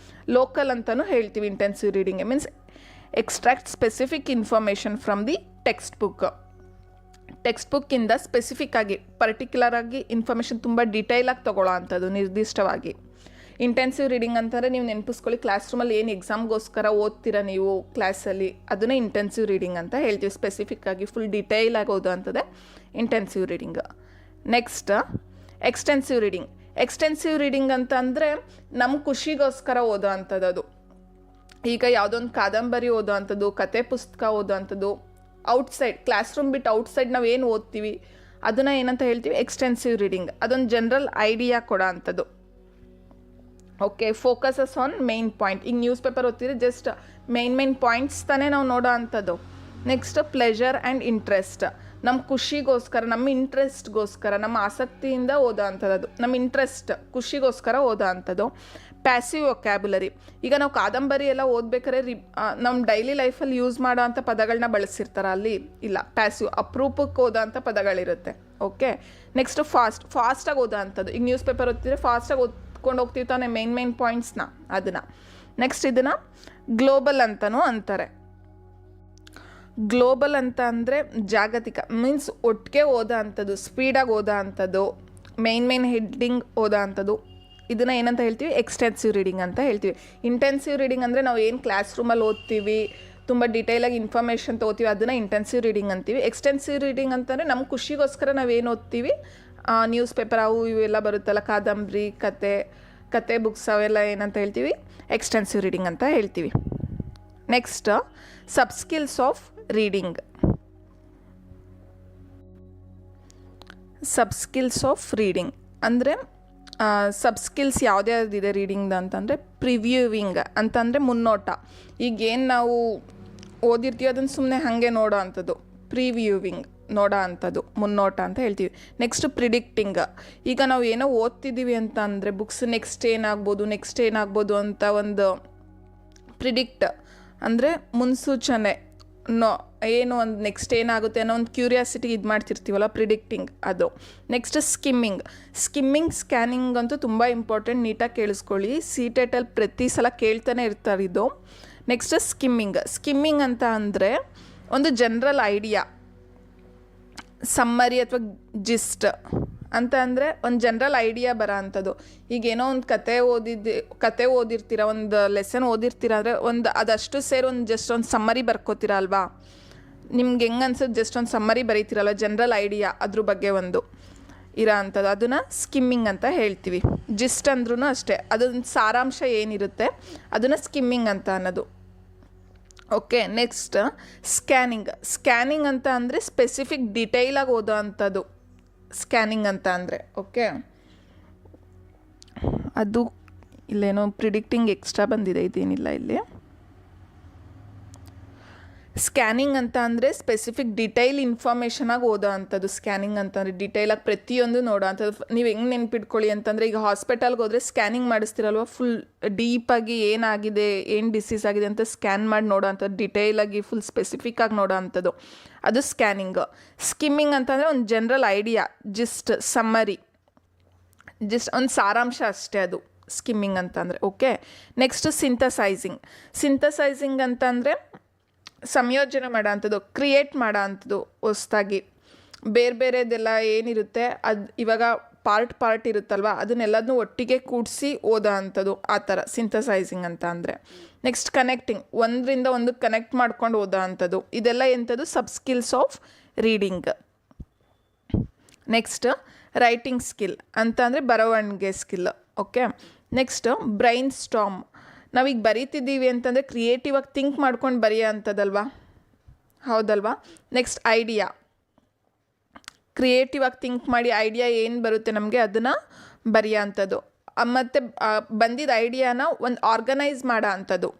ಲೋಕಲ್ ಅಂತಲೂ ಹೇಳ್ತೀವಿ intensive reading. Means extract specific information from the text ಬುಕ್ಕಿಂದ ಸ್ಪೆಸಿಫಿಕ್ ಆಗಿ ಪರ್ಟಿಕ್ಯುಲರ್ ಆಗಿ ಇನ್ಫಾರ್ಮೇಷನ್ ತುಂಬ ಡೀಟೈಲಾಗಿ ತೊಗೊಳ್ಳೋ ಅಂಥದ್ದು ನಿರ್ದಿಷ್ಟವಾಗಿ. ಇಂಟೆನ್ಸಿವ್ ರೀಡಿಂಗ್ ಅಂತಂದರೆ ನೀವು ನೆನಪಿಸ್ಕೊಳ್ಳಿ, ಕ್ಲಾಸ್ ರೂಮಲ್ಲಿ ಏನು ಎಕ್ಸಾಮ್ಗೋಸ್ಕರ ಓದ್ತೀರಾ ನೀವು ಕ್ಲಾಸಲ್ಲಿ, ಅದನ್ನೇ ಇಂಟೆನ್ಸಿವ್ ರೀಡಿಂಗ್ ಅಂತ ಹೇಳ್ತೀವಿ. ಸ್ಪೆಸಿಫಿಕ್ ಆಗಿ ಫುಲ್ ಡೀಟೈಲಾಗಿ ಓದೋ ಅಂಥದ್ದೇ intensive reading. Next extensive reading. Extensive reading ಅಂತ ಅಂದರೆ ನಮ್ಮ ಖುಷಿಗೋಸ್ಕರ ಓದೋ ಅಂಥದ್ದು. ಅದು ಈಗ ಯಾವುದೊಂದು ಕಾದಂಬರಿ ಓದೋ ಅಂಥದ್ದು, ಕತೆ ಪುಸ್ತಕ ಓದೋ ಅಂಥದ್ದು, ಔಟ್ಸೈಡ್ ಕ್ಲಾಸ್ ರೂಮ್ ಬಿಟ್ಟು ಔಟ್ಸೈಡ್ ನಾವು ಏನು ಓದ್ತೀವಿ ಅದನ್ನು ಏನಂತ ಹೇಳ್ತೀವಿ, ಎಕ್ಸ್ಟೆನ್ಸಿವ್ ರೀಡಿಂಗ್. ಅದೊಂದು ಜನರಲ್ ಐಡಿಯಾ ಕೊಡೋ ಅಂಥದ್ದು. Okay, focuses on main point. ಈಗ ನ್ಯೂಸ್ ಪೇಪರ್ ಓದ್ತಿದ್ರೆ ಜಸ್ಟ್ ಮೇನ್ ಪಾಯಿಂಟ್ಸ್ ತಾನೇ ನಾವು ನೋಡೋ ಅಂಥದ್ದು. Next pleasure and interest. ನಮ್ಮ ಖುಷಿಗೋಸ್ಕರ, ನಮ್ಮ ಇಂಟ್ರೆಸ್ಟ್ಗೋಸ್ಕರ, ನಮ್ಮ ಆಸಕ್ತಿಯಿಂದ ಓದೋ ಅಂಥದ್ದು, ನಮ್ಮ ಇಂಟ್ರೆಸ್ಟ್ ಖುಷಿಗೋಸ್ಕರ ಓದೋ ಅಂಥದ್ದು. Passive vocabulary. ಈಗ ನಾವು ಕಾದಂಬರಿ ಎಲ್ಲ ಓದ್ಬೇಕಾದ್ರೆ ನಮ್ಮ ಡೈಲಿ ಲೈಫಲ್ಲಿ ಯೂಸ್ ಮಾಡೋ ಅಂಥ ಪದಗಳನ್ನ ಬಳಸಿರ್ತಾರ, ಅಲ್ಲಿ ಇಲ್ಲ, ಪ್ಯಾಸಿವ್ ಅಪರೂಪಕ್ಕೆ ಓದೋ ಅಂಥ ಪದಗಳಿರುತ್ತೆ. ಓಕೆ, ನೆಕ್ಸ್ಟ್ ಫಾಸ್ಟಾಗಿ ಓದೋ ಅಂಥದ್ದು. ಈಗ ನ್ಯೂಸ್ ಪೇಪರ್ ಓದ್ತಿದ್ರೆ ಫಾಸ್ಟಾಗಿ ಓದ್ಕೊಂಡು ಹೋಗ್ತಿರ್ತಾನೆ ಮೇನ್ ಪಾಯಿಂಟ್ಸ್ನ, ಅದನ್ನು. ನೆಕ್ಸ್ಟ್ ಇದನ್ನು ಗ್ಲೋಬಲ್ ಅಂತಲೂ ಅಂತಾರೆ. ಗ್ಲೋಬಲ್ ಅಂತ ಅಂದರೆ ಜಾಗತಿಕ, ಮೀನ್ಸ್ ಒಟ್ಟಿಗೆ ಓದೋ ಅಂಥದ್ದು, ಸ್ಪೀಡಾಗಿ ಓದೋ ಅಂಥದ್ದು, ಮೇನ್ ಹೆಡ್ಡಿಂಗ್ ಓದೋ ಅಂಥದ್ದು. ಇದನ್ನು ಏನಂತ ಹೇಳ್ತೀವಿ, ಎಕ್ಸ್ಟೆನ್ಸಿವ್ ರೀಡಿಂಗ್ ಅಂತ ಹೇಳ್ತೀವಿ. ಇಂಟೆನ್ಸಿವ್ ರೀಡಿಂಗ್ ಅಂದರೆ ನಾವು ಏನು ಕ್ಲಾಸ್ ರೂಮಲ್ಲಿ ಓದ್ತೀವಿ, ತುಂಬ ಡೀಟೇಲಾಗಿ ಇನ್ಫಾರ್ಮೇಷನ್ ತೊಗೋತೀವಿ, ಅದನ್ನು ಇಂಟೆನ್ಸಿವ್ ರೀಡಿಂಗ್ ಅಂತೀವಿ. ಎಕ್ಸ್ಟೆನ್ಸಿವ್ ರೀಡಿಂಗ್ ಅಂತಂದರೆ ನಮ್ಮ ಖುಷಿಗೋಸ್ಕರ ನಾವೇನು ಓದ್ತೀವಿ, ನ್ಯೂಸ್ ಪೇಪರ್ ಅವು ಇವೆಲ್ಲ ಬರುತ್ತಲ್ಲ, ಕಾದಂಬರಿ, ಕತೆ ಬುಕ್ಸ್, ಅವೆಲ್ಲ ಏನಂತ ಹೇಳ್ತೀವಿ, ಎಕ್ಸ್ಟೆನ್ಸಿವ್ ರೀಡಿಂಗ್ ಅಂತ ಹೇಳ್ತೀವಿ. Next sub skills of reading. Sub skills of reading ಅಂದರೆ ಸಬ್ ಸ್ಕಿಲ್ಸ್ ಯಾವುದ್ಯಾವುದಿದೆ ರೀಡಿಂಗ್ದು ಅಂತಂದರೆ ಪ್ರಿವ್ಯೂವಿಂಗ್ ಅಂತಂದರೆ ಮುನ್ನೋಟ. ಈಗೇನು ನಾವು ಓದಿರ್ತೀವಿ ಅದನ್ನು ಸುಮ್ಮನೆ ಹಾಗೆ ನೋಡೋ ಅಂಥದ್ದು ಪ್ರಿವ್ಯೂವಿಂಗ್, ನೋಡೋ ಅಂಥದ್ದು ಮುನ್ನೋಟ ಅಂತ ಹೇಳ್ತೀವಿ. Next predicting. ಈಗ ನಾವು ಏನೋ ಓದ್ತಿದ್ದೀವಿ ಅಂತ ಅಂದರೆ ಬುಕ್ಸ್ ನೆಕ್ಸ್ಟ್ ಏನಾಗ್ಬೋದು ಅಂತ ಒಂದು ಪ್ರಿಡಿಕ್ಟ್ ಅಂದರೆ ಮುನ್ಸೂಚನೆ, ಏನು ಒಂದು ನೆಕ್ಸ್ಟ್ ಏನಾಗುತ್ತೆ ಅನ್ನೋ ಒಂದು ಕ್ಯೂರಿಯಾಸಿಟಿ ಇದು ಮಾಡ್ತಿರ್ತೀವಲ್ಲ, ಪ್ರಿಡಿಕ್ಟಿಂಗ್ ಅದು. ನೆಕ್ಸ್ಟ್ ಸ್ಕಿಮ್ಮಿಂಗ್ ಸ್ಕ್ಯಾನಿಂಗ್ ಅಂತೂ ತುಂಬ ಇಂಪಾರ್ಟೆಂಟ್, ನೀಟಾಗಿ ಕೇಳಿಸ್ಕೊಳ್ಳಿ, CTET-ಅಲ್ಲಿ ಪ್ರತಿ ಸಲ ಕೇಳ್ತಾನೆ ಇರ್ತಾರೆ ಇದು. ನೆಕ್ಸ್ಟ್ ಸ್ಕಿಮ್ಮಿಂಗ್ ಅಂತ ಅಂದರೆ ಒಂದು ಜನರಲ್ ಐಡಿಯಾ, ಸಮ್ಮರಿ ಅಥವಾ ಜಿಸ್ಟ್ ಅಂತ ಅಂದರೆ ಒಂದು ಜನರಲ್ ಐಡಿಯಾ ಬರೋ ಅಂಥದ್ದು. ಈಗೇನೋ ಒಂದು ಕತೆ ಓದಿರ್ತೀರ, ಒಂದು ಲೆಸನ್ ಓದಿರ್ತೀರ ಅಂದರೆ ಅದಷ್ಟು ಸೇರಿ ಜಸ್ಟ್ ಒಂದು ಸಮ್ಮರಿ ಬರ್ಕೋತೀರ ಅಲ್ವಾ, ನಿಮ್ಗೆ ಹೆಂಗೆ ಅನ್ಸುತ್ತೆ ಜಸ್ಟ್ ಒಂದು ಸಮ್ಮರಿ ಬರೀತೀರಲ್ವ, ಜನರಲ್ ಐಡಿಯಾ ಅದ್ರ ಬಗ್ಗೆ ಒಂದು ಇರೋ ಅಂಥದ್ದು, ಅದನ್ನು ಸ್ಕಿಮ್ಮಿಂಗ್ ಅಂತ ಹೇಳ್ತೀವಿ. ಜಿಸ್ಟ್ ಅಂದ್ರೂ ಅಷ್ಟೇ, ಅದೊಂದು ಸಾರಾಂಶ ಏನಿರುತ್ತೆ ಅದನ್ನು ಸ್ಕಿಮ್ಮಿಂಗ್ ಅಂತ ಅನ್ನೋದು. ಓಕೆ, ನೆಕ್ಸ್ಟ್ ಸ್ಕ್ಯಾನಿಂಗ್ ಅಂತ ಅಂದರೆ ಸ್ಪೆಸಿಫಿಕ್ ಡೀಟೈಲಾಗಿ ಓದೋ ಅಂಥದ್ದು ಸ್ಕ್ಯಾನಿಂಗ್ ಅಂತ ಅಂದರೆ. ಓಕೆ, ಅದು ಇಲ್ಲೇನೋ ಪ್ರಿಡಿಕ್ಟಿಂಗ್ ಎಕ್ಸ್ಟ್ರಾ ಬಂದಿದೆ, ಇದೇನಿಲ್ಲ ಇಲ್ಲಿ. ಸ್ಕ್ಯಾನಿಂಗ್ ಅಂತ ಅಂದರೆ ಸ್ಪೆಸಿಫಿಕ್ ಡಿಟೈಲ್ ಇನ್ಫಾರ್ಮೇಷನಾಗಿ ಓದೋ ಅಂಥದ್ದು. ಸ್ಕ್ಯಾನಿಂಗ್ ಅಂತಂದರೆ ಡಿಟೈಲಾಗಿ ಪ್ರತಿಯೊಂದು ನೋಡೋ ಅಂಥದ್ದು. ನೀವು ಹೆಂಗೆ ನೆನ್ಪಿಟ್ಕೊಳ್ಳಿ ಅಂತಂದರೆ, ಈಗ ಹಾಸ್ಪಿಟಲ್ಗೆ ಹೋದರೆ ಸ್ಕ್ಯಾನಿಂಗ್ ಮಾಡಿಸ್ತಿರಲ್ವ, ಫುಲ್ ಡೀಪಾಗಿ ಏನಾಗಿದೆ, ಏನು ಡಿಸೀಸ್ ಆಗಿದೆ ಅಂತ ಸ್ಕ್ಯಾನ್ ಮಾಡಿ ನೋಡೋ ಅಂಥದ್ದು, ಡಿಟೈಲಾಗಿ ಫುಲ್ ಸ್ಪೆಸಿಫಿಕ್ಕಾಗಿ ನೋಡೋ ಅಂಥದ್ದು, ಅದು ಸ್ಕ್ಯಾನಿಂಗ್. ಸ್ಕಿಮ್ಮಿಂಗ್ ಅಂತಂದರೆ ಒಂದು general idea, just summary, just ಒಂದು ಸಾರಾಂಶ ಅಷ್ಟೇ ಅದು ಸ್ಕಿಮ್ಮಿಂಗ್ ಅಂತಂದರೆ. ಓಕೆ, ನೆಕ್ಸ್ಟ್ ಸಿಂಥಸೈಸಿಂಗ್ ಅಂತಂದರೆ ಸಂಯೋಜನೆ ಮಾಡೋ ಅಂಥದ್ದು, ಕ್ರಿಯೇಟ್ ಮಾಡೋ ಅಂಥದ್ದು, ಹೊಸ್ದಾಗಿ ಬೇರೆ ಬೇರೆದೆಲ್ಲ ಏನಿರುತ್ತೆ ಅದು ಇವಾಗ ಪಾರ್ಟ್ ಇರುತ್ತಲ್ವ, ಅದನ್ನೆಲ್ಲದನ್ನೂ ಒಟ್ಟಿಗೆ ಕೂಡಿಸಿ ಓದೋ ಅಂಥದ್ದು, ಆ ಥರ ಸಿಂಥಸೈಸಿಂಗ್ ಅಂತ ಅಂದರೆ. ನೆಕ್ಸ್ಟ್ ಕನೆಕ್ಟಿಂಗ್, ಒಂದರಿಂದ ಒಂದು ಕನೆಕ್ಟ್ ಮಾಡ್ಕೊಂಡು ಓದೋ ಅಂಥದ್ದು, ಇದೆಲ್ಲ ಎಂಥದ್ದು sub skills of reading. Next writing skill ಅಂತ ಅಂದರೆ ಬರವಣಿಗೆ skill. Okay, next brainstorm, ನಾವೀಗ ಬರೀತಿದ್ದೀವಿ ಅಂತಂದರೆ ಕ್ರಿಯೇಟಿವ್ ಆಗಿ ಥಿಂಕ್ ಮಾಡ್ಕೊಂಡು ಬರೆಯೋ ಅಂಥದ್ದಲ್ವಾ, ಹೌದಲ್ವಾ. ನೆಕ್ಸ್ಟ್ ಐಡಿಯಾ, ಕ್ರಿಯೇಟಿವ್ ಆಗಿ ಥಿಂಕ್ ಮಾಡಿ ಐಡಿಯಾ ಏನು ಬರುತ್ತೆ ನಮಗೆ ಅದನ್ನು ಬರೆಯೋ ಅಂಥದ್ದು. ಮತ್ತು ಬಂದಿದ್ದ ಐಡಿಯಾನ ಒಂದು ಆರ್ಗನೈಸ್ ಮಾಡೋ ಅಂಥದ್ದು,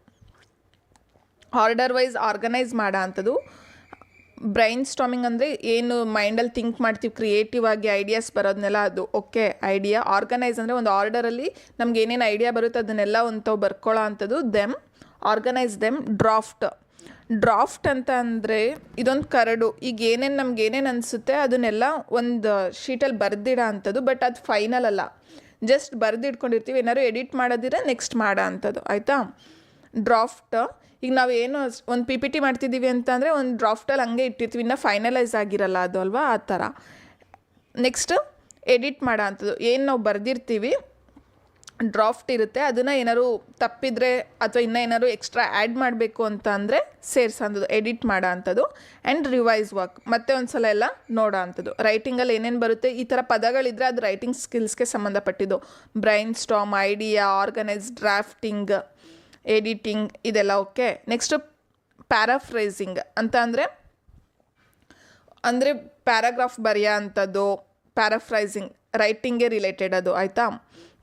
ಆರ್ಡರ್ ವೈಸ್ ಆರ್ಗನೈಸ್ ಮಾಡೋ ಅಂಥದ್ದು. ಬ್ರೈನ್ ಸ್ಟಾರ್ಮಿಂಗ್ ಅಂದರೆ ಏನು ಮೈಂಡಲ್ಲಿ ಥಿಂಕ್ ಮಾಡ್ತೀವಿ ಕ್ರಿಯೇಟಿವ್ ಆಗಿ ಐಡಿಯಾಸ್ ಬರೋದನ್ನೆಲ್ಲ ಅದು. Okay, idea. ಆರ್ಗನೈಸ್ ಅಂದರೆ ಒಂದು ಆರ್ಡರಲ್ಲಿ ನಮ್ಗೆ ಏನೇನು ಐಡಿಯಾ ಬರುತ್ತೆ ಅದನ್ನೆಲ್ಲ ಒಂದು ಬರ್ಕೊಳ್ಳೋ ಅಂಥದ್ದು. ಆರ್ಗನೈಸ್ ಡ್ರಾಫ್ಟ್ ಅಂತ ಅಂದರೆ ಇದೊಂದು ಕರಡು. ಈಗ ನಮ್ಗೆ ಏನೇನು ಅನಿಸುತ್ತೆ ಅದನ್ನೆಲ್ಲ ಒಂದು ಶೀಟಲ್ಲಿ ಬರೆದಿಡೋ ಅಂಥದ್ದು, ಬಟ್ ಅದು ಫೈನಲ್ ಅಲ್ಲ, ಜಸ್ಟ್ ಬರೆದಿಟ್ಕೊಂಡಿರ್ತೀವಿ. ಏನಾದ್ರು ಎಡಿಟ್ ಮಾಡೋದಿದ್ರೆ ನೆಕ್ಸ್ಟ್ ಮಾಡೋ ಅಂಥದ್ದು, ಆಯಿತಾ. ಡ್ರಾಫ್ಟ್, ಈಗ ನಾವು ಏನು ಒಂದು PPT ಮಾಡ್ತಿದ್ದೀವಿ ಅಂತಂದರೆ ಒಂದು ಡ್ರಾಫ್ಟಲ್ಲಿ ಹಂಗೆ ಇಟ್ಟಿರ್ತೀವಿ, ಇನ್ನೂ ಫೈನಲೈಸ್ ಆಗಿರಲ್ಲ ಅದು ಅಲ್ವಾ, ಆ ಥರ. ನೆಕ್ಸ್ಟ್ ಎಡಿಟ್ ಮಾಡೋ ಅಂಥದ್ದು, ಏನು ನಾವು ಬರೆದಿರ್ತೀವಿ ಡ್ರಾಫ್ಟ್ ಇರುತ್ತೆ, ಅದನ್ನು ಏನಾದ್ರು ತಪ್ಪಿದರೆ ಅಥವಾ ಇನ್ನೂ ಏನಾದ್ರು ಎಕ್ಸ್ಟ್ರಾ ಆ್ಯಡ್ ಮಾಡಬೇಕು ಅಂತ ಅಂದರೆ ಸೇರಿಸೋಂಥದ್ದು, ಎಡಿಟ್ ಮಾಡೋ ಅಂಥದ್ದು. ಆ್ಯಂಡ್ ರಿವೈಸ್ ವರ್ಕ್, ಮತ್ತೆ ಒಂದು ಸಲ ಎಲ್ಲ ನೋಡೋ ಅಂಥದ್ದು. ರೈಟಿಂಗಲ್ಲಿ ಏನೇನು ಬರುತ್ತೆ ಈ ಥರ ಪದಗಳಿದ್ರೆ ಅದು ರೈಟಿಂಗ್ ಸ್ಕಿಲ್ಸ್ಗೆ ಸಂಬಂಧಪಟ್ಟಿದ್ದು. Brain storm, idea, organise, drafting, editing, ಇದೆಲ್ಲ. ಓಕೆ, ನೆಕ್ಸ್ಟು ಪ್ಯಾರಾಫ್ರೇಸಿಂಗ್ ಅಂತ ಅಂದರೆ ಪ್ಯಾರಾಗ್ರಾಫ್ ಬರೆಯೋ ಅಂಥದ್ದು. ಪ್ಯಾರಾಫ್ರೈಸಿಂಗ್ ರೈಟಿಂಗ್ಗೆ ರಿಲೇಟೆಡ್ ಅದು, ಆಯಿತಾ.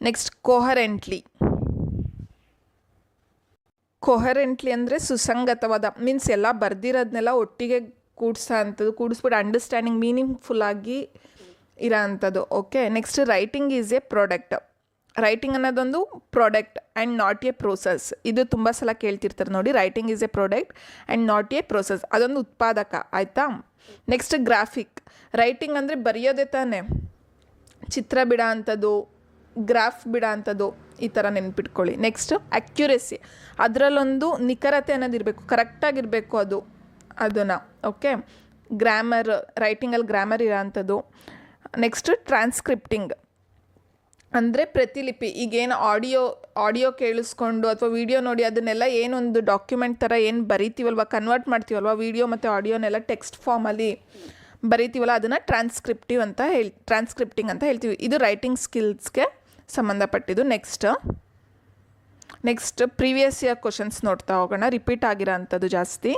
ನೆಕ್ಸ್ಟ್ ಕೊಹರೆಂಟ್ಲಿ ಅಂದರೆ ಸುಸಂಗತವಾದ, ಮೀನ್ಸ್ ಎಲ್ಲ ಬರ್ದಿರೋದನ್ನೆಲ್ಲ ಒಟ್ಟಿಗೆ ಕೂಡಿಸ್ಬಿಟ್ಟು ಅಂಡರ್ಸ್ಟ್ಯಾಂಡಿಂಗ್ ಮೀನಿಂಗ್ಫುಲ್ಲಾಗಿ ಇರೋ ಅಂಥದ್ದು. Okay, next writing is a product. Writing ಅನ್ನೋದೊಂದು product and not a process. ಇದು ತುಂಬ ಸಲ ಕೇಳ್ತಿರ್ತಾರೆ ನೋಡಿ, writing is a product and not a process, ಅದೊಂದು ಉತ್ಪಾದಕ, ಆಯಿತಾ. ನೆಕ್ಸ್ಟ್ ಗ್ರಾಫಿಕ್, ರೈಟಿಂಗ್ ಅಂದರೆ ಬರೆಯೋದೇ ತಾನೇ, ಚಿತ್ರ ಬಿಡೋ ಅಂಥದ್ದು, ಗ್ರಾಫ್ ಬಿಡೋ ಅಂಥದ್ದು, ಈ ಥರ ನೆನ್ಪಿಟ್ಕೊಳ್ಳಿ. ನೆಕ್ಸ್ಟ್ ಅಕ್ಯುರೇಸಿ, ಅದರಲ್ಲೊಂದು ನಿಖರತೆ ಅನ್ನೋದಿರಬೇಕು, ಕರೆಕ್ಟಾಗಿರಬೇಕು ಅದನ್ನು. ಓಕೆ, ಗ್ರಾಮರ್, ರೈಟಿಂಗಲ್ಲಿ ಗ್ರಾಮರ್ ಇರೋ ಅಂಥದ್ದು. ನೆಕ್ಸ್ಟ್ ಟ್ರಾನ್ಸ್ಕ್ರಿಪ್ಟಿಂಗ್ ಅಂದರೆ ಪ್ರತಿಲಿಪಿ. ಈಗೇನು ಆಡಿಯೋ ಕೇಳಿಸ್ಕೊಂಡು ಅಥವಾ ವೀಡಿಯೋ ನೋಡಿ ಅದನ್ನೆಲ್ಲ ಏನೊಂದು ಡಾಕ್ಯುಮೆಂಟ್ ಥರ ಏನು ಬರಿತೀವಲ್ವ, ಕನ್ವರ್ಟ್ ಮಾಡ್ತೀವಲ್ವ, ವೀಡಿಯೋ ಮತ್ತು ಆಡಿಯೋನೆಲ್ಲ ಟೆಕ್ಸ್ಟ್ ಫಾರ್ಮಲ್ಲಿ ಬರಿತೀವಲ್ಲ, ಅದನ್ನು ಟ್ರಾನ್ಸ್ಕ್ರಿಪ್ಟಿಂಗ್ ಅಂತ ಹೇಳ್ತೀವಿ. ಇದು ರೈಟಿಂಗ್ ಸ್ಕಿಲ್ಸ್ಗೆ ಸಂಬಂಧಪಟ್ಟಿದ್ದು. ನೆಕ್ಸ್ಟ್ ಪ್ರೀವಿಯಸ್ ಇಯರ್ ಕ್ವಶನ್ಸ್ ನೋಡ್ತಾ ಹೋಗೋಣ, ರಿಪೀಟ್ ಆಗಿರೋ ಅಂಥದ್ದು ಜಾಸ್ತಿ.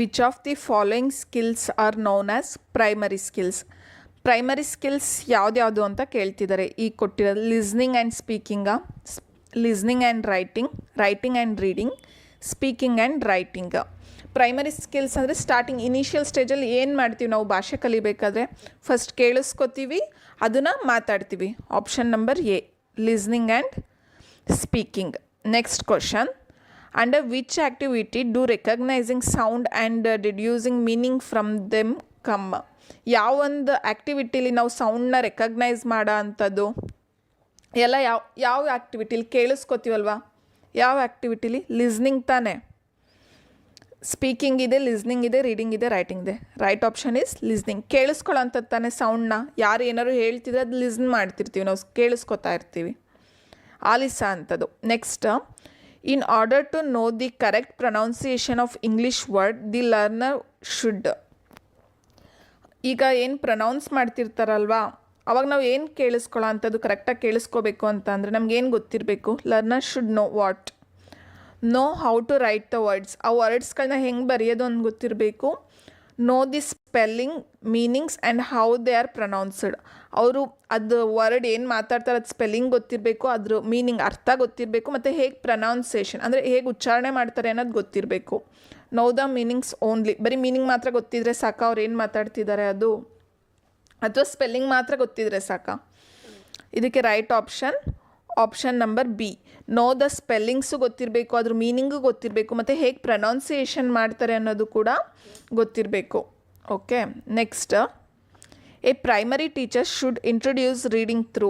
Which of the following skills are known as primary skills. Primary skills ಯಾವ್ದ್ಯಾವುದು ಅಂತ ಕೇಳ್ತಿದ್ದಾರೆ ಈಗ ಕೊಟ್ಟಿರೋದು. ಲಿಸ್ನಿಂಗ್ ಆ್ಯಂಡ್ ಸ್ಪೀಕಿಂಗಾ, listening and writing and reading, speaking and writing. Primary skills ಅಂದರೆ ಸ್ಟಾರ್ಟಿಂಗ್ ಇನಿಷಿಯಲ್ ಸ್ಟೇಜಲ್ಲಿ ಏನು ಮಾಡ್ತೀವಿ ನಾವು ಭಾಷೆ ಕಲಿಬೇಕಾದ್ರೆ, ಫಸ್ಟ್ ಕೇಳಿಸ್ಕೊತೀವಿ, ಅದನ್ನು ಮಾತಾಡ್ತೀವಿ. Option number A, listening and speaking. Next question, under which activity do recognising sound and deducing meaning from them come. ಯಾವೊಂದು ಆ್ಯಕ್ಟಿವಿಟಿಲಿ ನಾವು ಸೌಂಡನ್ನ ರೆಕಗ್ನೈಸ್ ಮಾಡೋ ಅಂಥದ್ದು ಎಲ್ಲ ಯಾವ ಆ್ಯಕ್ಟಿವಿಟಿಲಿ ಕೇಳಿಸ್ಕೊತೀವಲ್ವ, ಯಾವ ಆ್ಯಕ್ಟಿವಿಟಿಲಿ? ಲಿಸ್ನಿಂಗ್ ತಾನೇ. ಸ್ಪೀಕಿಂಗ್ ಇದೆ, ಲಿಸ್ನಿಂಗ್ ಇದೆ, ರೀಡಿಂಗ್ ಇದೆ, ರೈಟಿಂಗ್ ಇದೆ. Right option is listening. ಕೇಳಿಸ್ಕೊಳ್ಳೋಂಥದ್ದು ತಾನೇ ಸೌಂಡನ್ನ. ಯಾರು ಏನಾದ್ರು ಹೇಳ್ತಿದ್ರೆ ಅದು ಲಿಸ್ನ್ ಮಾಡ್ತಿರ್ತೀವಿ ನಾವು, ಕೇಳಿಸ್ಕೊತಾ ಇರ್ತೀವಿ. ಆಲಿಸ ಅಂಥದ್ದು. Next, in order to know the correct pronunciation of English word the learner should. ಈಗ ಏನು ಪ್ರೊನೌನ್ಸ್ ಮಾಡ್ತಿರ್ತಾರಲ್ವಾ ಅವಾಗ ನಾವು ಏನು ಕೇಳಿಸ್ಕೊಳ್ಳೋ ಅಂಥದ್ದು ಕರೆಕ್ಟಾಗಿ ಕೇಳಿಸ್ಕೋಬೇಕು ಅಂತ ಅಂದರೆ ನಮಗೇನು ಗೊತ್ತಿರಬೇಕು? Learner should know what? Know how to write the words. ಆ ವರ್ಡ್ಸ್ಗಳನ್ನ ಹೆಂಗೆ ಬರೆಯೋದು ಅಂತ ಗೊತ್ತಿರಬೇಕು. Know the spelling meanings and how they are pronounced. ಅವರು ಅದು ವರ್ಡ್ ಏನು ಮಾತಾಡ್ತಾರೆ ಅದು ಸ್ಪೆಲ್ಲಿಂಗ್ ಗೊತ್ತಿರಬೇಕು, ಅದ್ರ ಮೀನಿಂಗ್ ಅರ್ಥ ಗೊತ್ತಿರಬೇಕು, ಮತ್ತು ಹೇಗೆ ಪ್ರೊನೌನ್ಸೇಷನ್ ಅಂದರೆ ಹೇಗೆ ಉಚ್ಚಾರಣೆ ಮಾಡ್ತಾರೆ ಅನ್ನೋದು ಗೊತ್ತಿರಬೇಕು. ನೋ ದ ಮೀನಿಂಗ್ಸ್ ಓನ್ಲಿ, ಬರೀ ಮೀನಿಂಗ್ ಮಾತ್ರ ಗೊತ್ತಿದ್ರೆ ಸಾಕ ಅವ್ರು ಏನು ಮಾತಾಡ್ತಿದ್ದಾರೆ ಅದು, ಅಥವಾ ಸ್ಪೆಲ್ಲಿಂಗ್ ಮಾತ್ರ ಗೊತ್ತಿದ್ರೆ ಸಾಕ. ಇದಕ್ಕೆ right option number B. Know the spellings ಗೊತ್ತಿರಬೇಕು, ಅದ್ರ ಮೀನಿಂಗು ಗೊತ್ತಿರಬೇಕು, ಮತ್ತು ಹೇಗೆ ಪ್ರೊನೌನ್ಸಿಯೇಷನ್ ಮಾಡ್ತಾರೆ ಅನ್ನೋದು ಕೂಡ ಗೊತ್ತಿರಬೇಕು. Okay, next, A primary teacher should introduce reading through.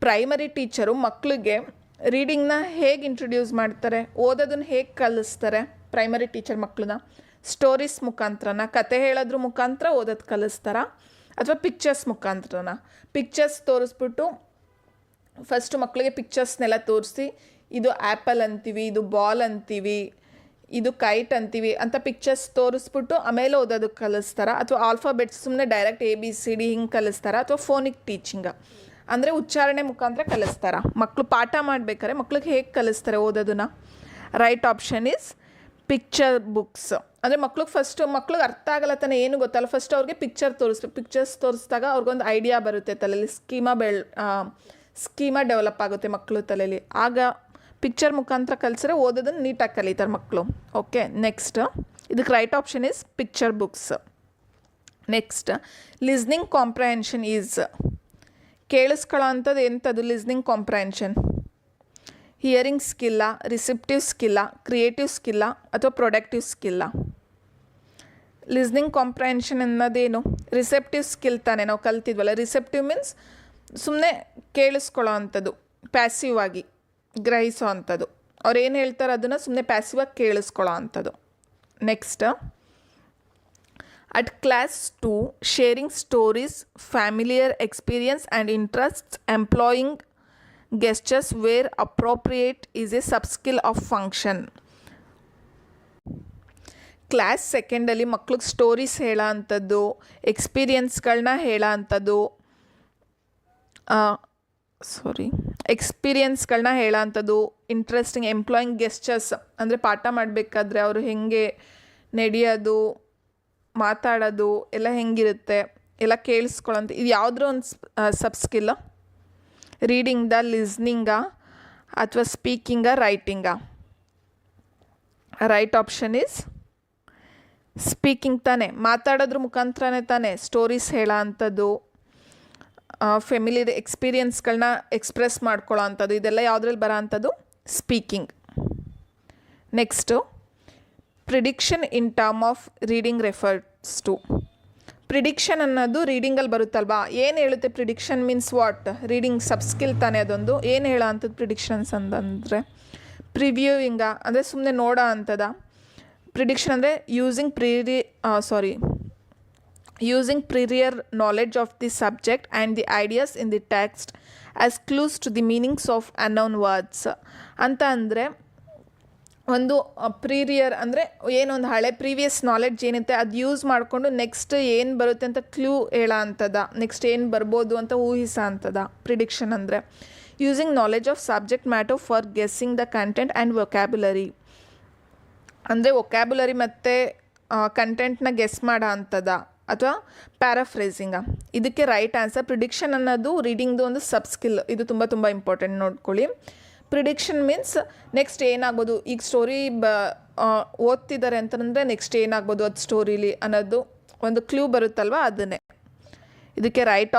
Primary teacher ಮಕ್ಕಳಿಗೆ ರೀಡಿಂಗ್ನ ಹೇಗೆ ಇಂಟ್ರೊಡ್ಯೂಸ್ ಮಾಡ್ತಾರೆ, ಓದೋದನ್ನು ಹೇಗೆ ಕಲಿಸ್ತಾರೆ ಪ್ರೈಮರಿ ಟೀಚರ್ ಮಕ್ಕಳನ್ನ? ಸ್ಟೋರೀಸ್ ಮುಖಾಂತರನ, ಕತೆ ಹೇಳೋದ್ರ ಮುಖಾಂತರ ಓದೋದು ಕಲಿಸ್ತಾರ, ಅಥವಾ ಪಿಕ್ಚರ್ಸ್ ಮುಖಾಂತರನ? ಪಿಕ್ಚರ್ಸ್ ತೋರಿಸ್ಬಿಟ್ಟು ಫಸ್ಟು ಮಕ್ಕಳಿಗೆ ಪಿಕ್ಚರ್ಸ್ನೆಲ್ಲ ತೋರಿಸಿ, ಇದು ಆ್ಯಪಲ್ ಅಂತೀವಿ, ಇದು ಬಾಲ್ ಅಂತೀವಿ, ಇದು ಕೈಟ್ ಅಂತೀವಿ ಅಂತ ಪಿಕ್ಚರ್ಸ್ ತೋರಿಸ್ಬಿಟ್ಟು ಆಮೇಲೆ ಓದೋದಕ್ಕೆ ಕಲಿಸ್ತಾರ, ಅಥವಾ ಆಲ್ಫಾಬೆಟ್ಸ್ ಸುಮ್ಮನೆ ಡೈರೆಕ್ಟ್ ABCD ಹಿಂಗೆ ಕಲಿಸ್ತಾರ, ಅಥವಾ ಫೋನಿಕ್ ಟೀಚಿಂಗ ಅಂದರೆ ಉಚ್ಚಾರಣೆ ಮುಖಾಂತರ ಕಲಿಸ್ತಾರ? ಮಕ್ಕಳು ಪಾಠ ಮಾಡಬೇಕಾದ್ರೆ ಮಕ್ಳಿಗೆ ಹೇಗೆ ಕಲಿಸ್ತಾರೆ ಓದೋದನ್ನ? Right option is picture books. ಅಂದರೆ ಮಕ್ಳಿಗೆ ಅರ್ಥ ಆಗಲ್ಲ ತಾನೆ, ಏನು ಗೊತ್ತಲ್ಲ, ಫಸ್ಟ್ ಅವ್ರಿಗೆ ಪಿಕ್ಚರ್ ತೋರಿಸ್ಬೇಕು. ಪಿಕ್ಚರ್ಸ್ ತೋರಿಸಿದಾಗ ಅವ್ರಿಗೊಂದು ಐಡಿಯಾ ಬರುತ್ತೆ ತಲೆಯಲ್ಲಿ, ಸ್ಕೀಮಾ ಡೆವಲಪ್ ಆಗುತ್ತೆ ಮಕ್ಕಳು ತಲೆಯಲ್ಲಿ. ಆಗ ಪಿಕ್ಚರ್ ಮುಖಾಂತರ ಕಲಿಸಿದ್ರೆ ಓದೋದನ್ನು ನೀಟಾಗಿ ಕಲಿತಾರೆ ಮಕ್ಕಳು. ಓಕೆ, ನೆಕ್ಸ್ಟ್, ಇದಕ್ಕೆ right option is picture books. Next, listening comprehension is. ಕೇಳಿಸ್ಕೊಳ್ಳೋ ಅಂಥದ್ದು ಎಂಥದ್ದು ಲಿಸ್ನಿಂಗ್ ಕಾಂಪ್ರಹೆನ್ಷನ್? ಹಿಯರಿಂಗ್ ಸ್ಕಿಲ್ಲ, ರಿಸೆಪ್ಟಿವ್ ಸ್ಕಿಲ್ಲ, ಕ್ರಿಯೇಟಿವ್ ಸ್ಕಿಲ್ಲ, ಅಥವಾ ಪ್ರೊಡಕ್ಟಿವ್ ಸ್ಕಿಲ್ಲ? ಲಿಸ್ನಿಂಗ್ ಕಾಂಪ್ರಹೆನ್ಷನ್ ಅನ್ನೋದೇನು? ರಿಸೆಪ್ಟಿವ್ ಸ್ಕಿಲ್ ತಾನೇ ನಾವು ಕಲ್ತಿದ್ವಲ್ಲ. ರಿಸೆಪ್ಟಿವ್ ಮೀನ್ಸ್ ಸುಮ್ಮನೆ ಕೇಳಿಸ್ಕೊಳ್ಳೋ ಅಂಥದ್ದು, ಪ್ಯಾಸಿವ್ ಆಗಿ ಗ್ರಹಿಸೋ ಅಂಥದ್ದು. ಅವ್ರು ಏನು ಹೇಳ್ತಾರೆ ಅದನ್ನು ಸುಮ್ಮನೆ ಪ್ಯಾಸಿವ್ ಆಗಿ ಕೇಳಿಸ್ಕೊಳ್ಳೋ ಅಂಥದ್ದು. Next, at class 2 sharing stories, familiar experience and interests, employing gestures where appropriate is a subskill of function. Class 2 ಮಕ್ಳಿಗೆ ಸ್ಟೋರೀಸ್ ಹೇಳೋ ಅಂಥದ್ದು, ಎಕ್ಸ್ಪೀರಿಯನ್ಸ್ಗಳನ್ನ ಹೇಳೋ ಅಂಥದ್ದು, ಎಕ್ಸ್ಪೀರಿಯನ್ಸ್ಗಳನ್ನ ಹೇಳೋ ಅಂಥದ್ದು, ಇಂಟ್ರೆಸ್ಟಿಂಗ್, ಎಂಪ್ಲಾಯಿಂಗ್ ಗೆಸ್ಚರ್ಸ್ ಅಂದರೆ ಪಾಠ ಮಾಡಬೇಕಾದ್ರೆ ಅವರು ಹೇಗೆ ನಡೆಯೋದು, ಮಾತಾಡೋದು ಎಲ್ಲ ಹೆಂಗಿರುತ್ತೆ ಎಲ್ಲ ಕೇಳಿಸ್ಕೊಳ್ಳೋಂಥ, ಇದು ಯಾವುದೋ ಒಂದು ಸಬ್ ಸ್ಕಿಲ್ಲ? ರೀಡಿಂಗ್ದ, ಲಿಸ್ನಿಂಗಾ, ಅಥವಾ ಸ್ಪೀಕಿಂಗಾ, ರೈಟಿಂಗಾ? ರೈಟ್ ಆಪ್ಷನ್ ಈಸ್ ಸ್ಪೀಕಿಂಗ್ ತಾನೇ. ಮಾತಾಡೋದ್ರ ಮುಖಾಂತರನೇ ತಾನೇ ಸ್ಟೋರೀಸ್ ಹೇಳೋ ಅಂಥದ್ದು, ಫ್ಯಾಮಿಲಿ ಎಕ್ಸ್ಪೀರಿಯನ್ಸ್ಗಳನ್ನ ಎಕ್ಸ್ಪ್ರೆಸ್ ಮಾಡ್ಕೊಳ್ಳೋ ಅಂಥದ್ದು, ಇದೆಲ್ಲ ಯಾವುದ್ರಲ್ಲಿ ಬರೋ ಅಂಥದ್ದು? Speaking. Next, prediction in term of reading refers to. Prediction ಅನ್ನೋದು ರೀಡಿಂಗಲ್ಲಿ ಬರುತ್ತಲ್ವಾ? ಏನು ಹೇಳುತ್ತೆ prediction means what? Reading subskill ತಾನೇ ಅದೊಂದು. ಏನು ಹೇಳೋ ಅಂಥದ್ದು ಪ್ರಿಡಿಕ್ಷನ್ಸ್ ಅಂತಂದರೆ? ಪ್ರಿವ್ಯೂವಿಂಗ ಅಂದರೆ ಸುಮ್ಮನೆ ನೋಡೋ ಅಂಥದ? ಪ್ರಿಡಿಕ್ಷನ್ ಅಂದರೆ using prior knowledge of the subject and the ideas in the text as clues to the meanings of unknown words ಅಂತ. ಅಂದರೆ ಒಂದು ಪ್ರೀರಿಯರ್ ಅಂದರೆ ಏನೊಂದು ಹಳೆ ಪ್ರೀವಿಯಸ್ ನಾಲೆಡ್ಜ್ ಏನಿರುತ್ತೆ ಅದು ಯೂಸ್ ಮಾಡಿಕೊಂಡು ನೆಕ್ಸ್ಟ್ ಏನು ಬರುತ್ತೆ ಅಂತ ಕ್ಲೂ ಹೇಳೋ ಅಂಥದ, ನೆಕ್ಸ್ಟ್ ಏನು ಬರ್ಬೋದು ಅಂತ ಊಹಿಸೋ ಅಂಥದ ಪ್ರಿಡಿಕ್ಷನ್ ಅಂದರೆ. Using knowledge of subject matter for guessing the content and vocabulary ಅಂದರೆ ವೊಕ್ಯಾಬ್ಯುಲರಿ ಮತ್ತು ಕಂಟೆಂಟ್ನ ಗೆಸ್ ಮಾಡೋ ಅಂಥದ, ಅಥವಾ ಪ್ಯಾರಾಫ್ರೇಸಿಂಗ? ಇದಕ್ಕೆ ರೈಟ್ ಆನ್ಸರ್ ಪ್ರಿಡಿಕ್ಷನ್ ಅನ್ನೋದು ರೀಡಿಂಗ್ದು ಒಂದು ಸಬ್ ಸ್ಕಿಲ್. ಇದು ತುಂಬ ತುಂಬ ಇಂಪಾರ್ಟೆಂಟ್ ನೋಡ್ಕೊಳ್ಳಿ. ಪ್ರಿಡಿಕ್ಷನ್ ಮೀನ್ಸ್ ನೆಕ್ಸ್ಟ್ ಏನಾಗ್ಬೋದು, ಈಗ ಸ್ಟೋರಿ ಓದ್ತಿದ್ದಾರೆ ಅಂತಂದರೆ ನೆಕ್ಸ್ಟ್ ಏನಾಗ್ಬೋದು ಅದು ಸ್ಟೋರಿಲಿ ಅನ್ನೋದು ಒಂದು ಕ್ಲೂ ಬರುತ್ತಲ್ವ, ಅದನ್ನೇ. ಇದಕ್ಕೆ right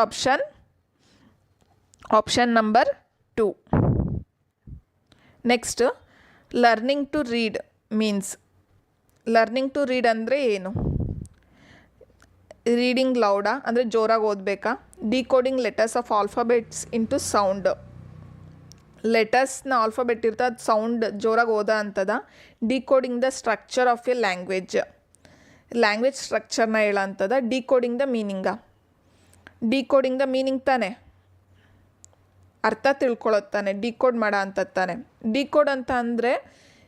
option number 2. Next, learning to read means. Learning to read ಅಂದರೆ ಏನು? ರೀಡಿಂಗ್ ಲೌಡಾ ಅಂದರೆ ಜೋರಾಗಿ ಓದಬೇಕಾ? Decoding letters of alphabets into sound. ಲೆಟರ್ಸ್ನ ಆಲ್ಫಾಬೆಟ್ ಇರ್ತದೆ, ಅದು ಸೌಂಡ್ ಜೋರಾಗಿ ಓದೋ ಅಂಥದ? Decoding the structure of a language ಸ್ಟ್ರಕ್ಚರ್ನ ಹೇಳೋ ಅಂಥದ? ಡಿಕೋಡಿಂಗ್ ದ ಮೀನಿಂಗಾ? ಡಿಕೋಡಿಂಗ್ ದ ಮೀನಿಂಗ್ ತಾನೆ, ಅರ್ಥ ತಿಳ್ಕೊಳ್ಳೋದು ತಾನೆ, ಡಿಕೋಡ್ ಮಾಡೋ ಅಂಥದ್ದು ತಾನೆ. ಡಿಕೋಡ್ ಅಂತ ಅಂದರೆ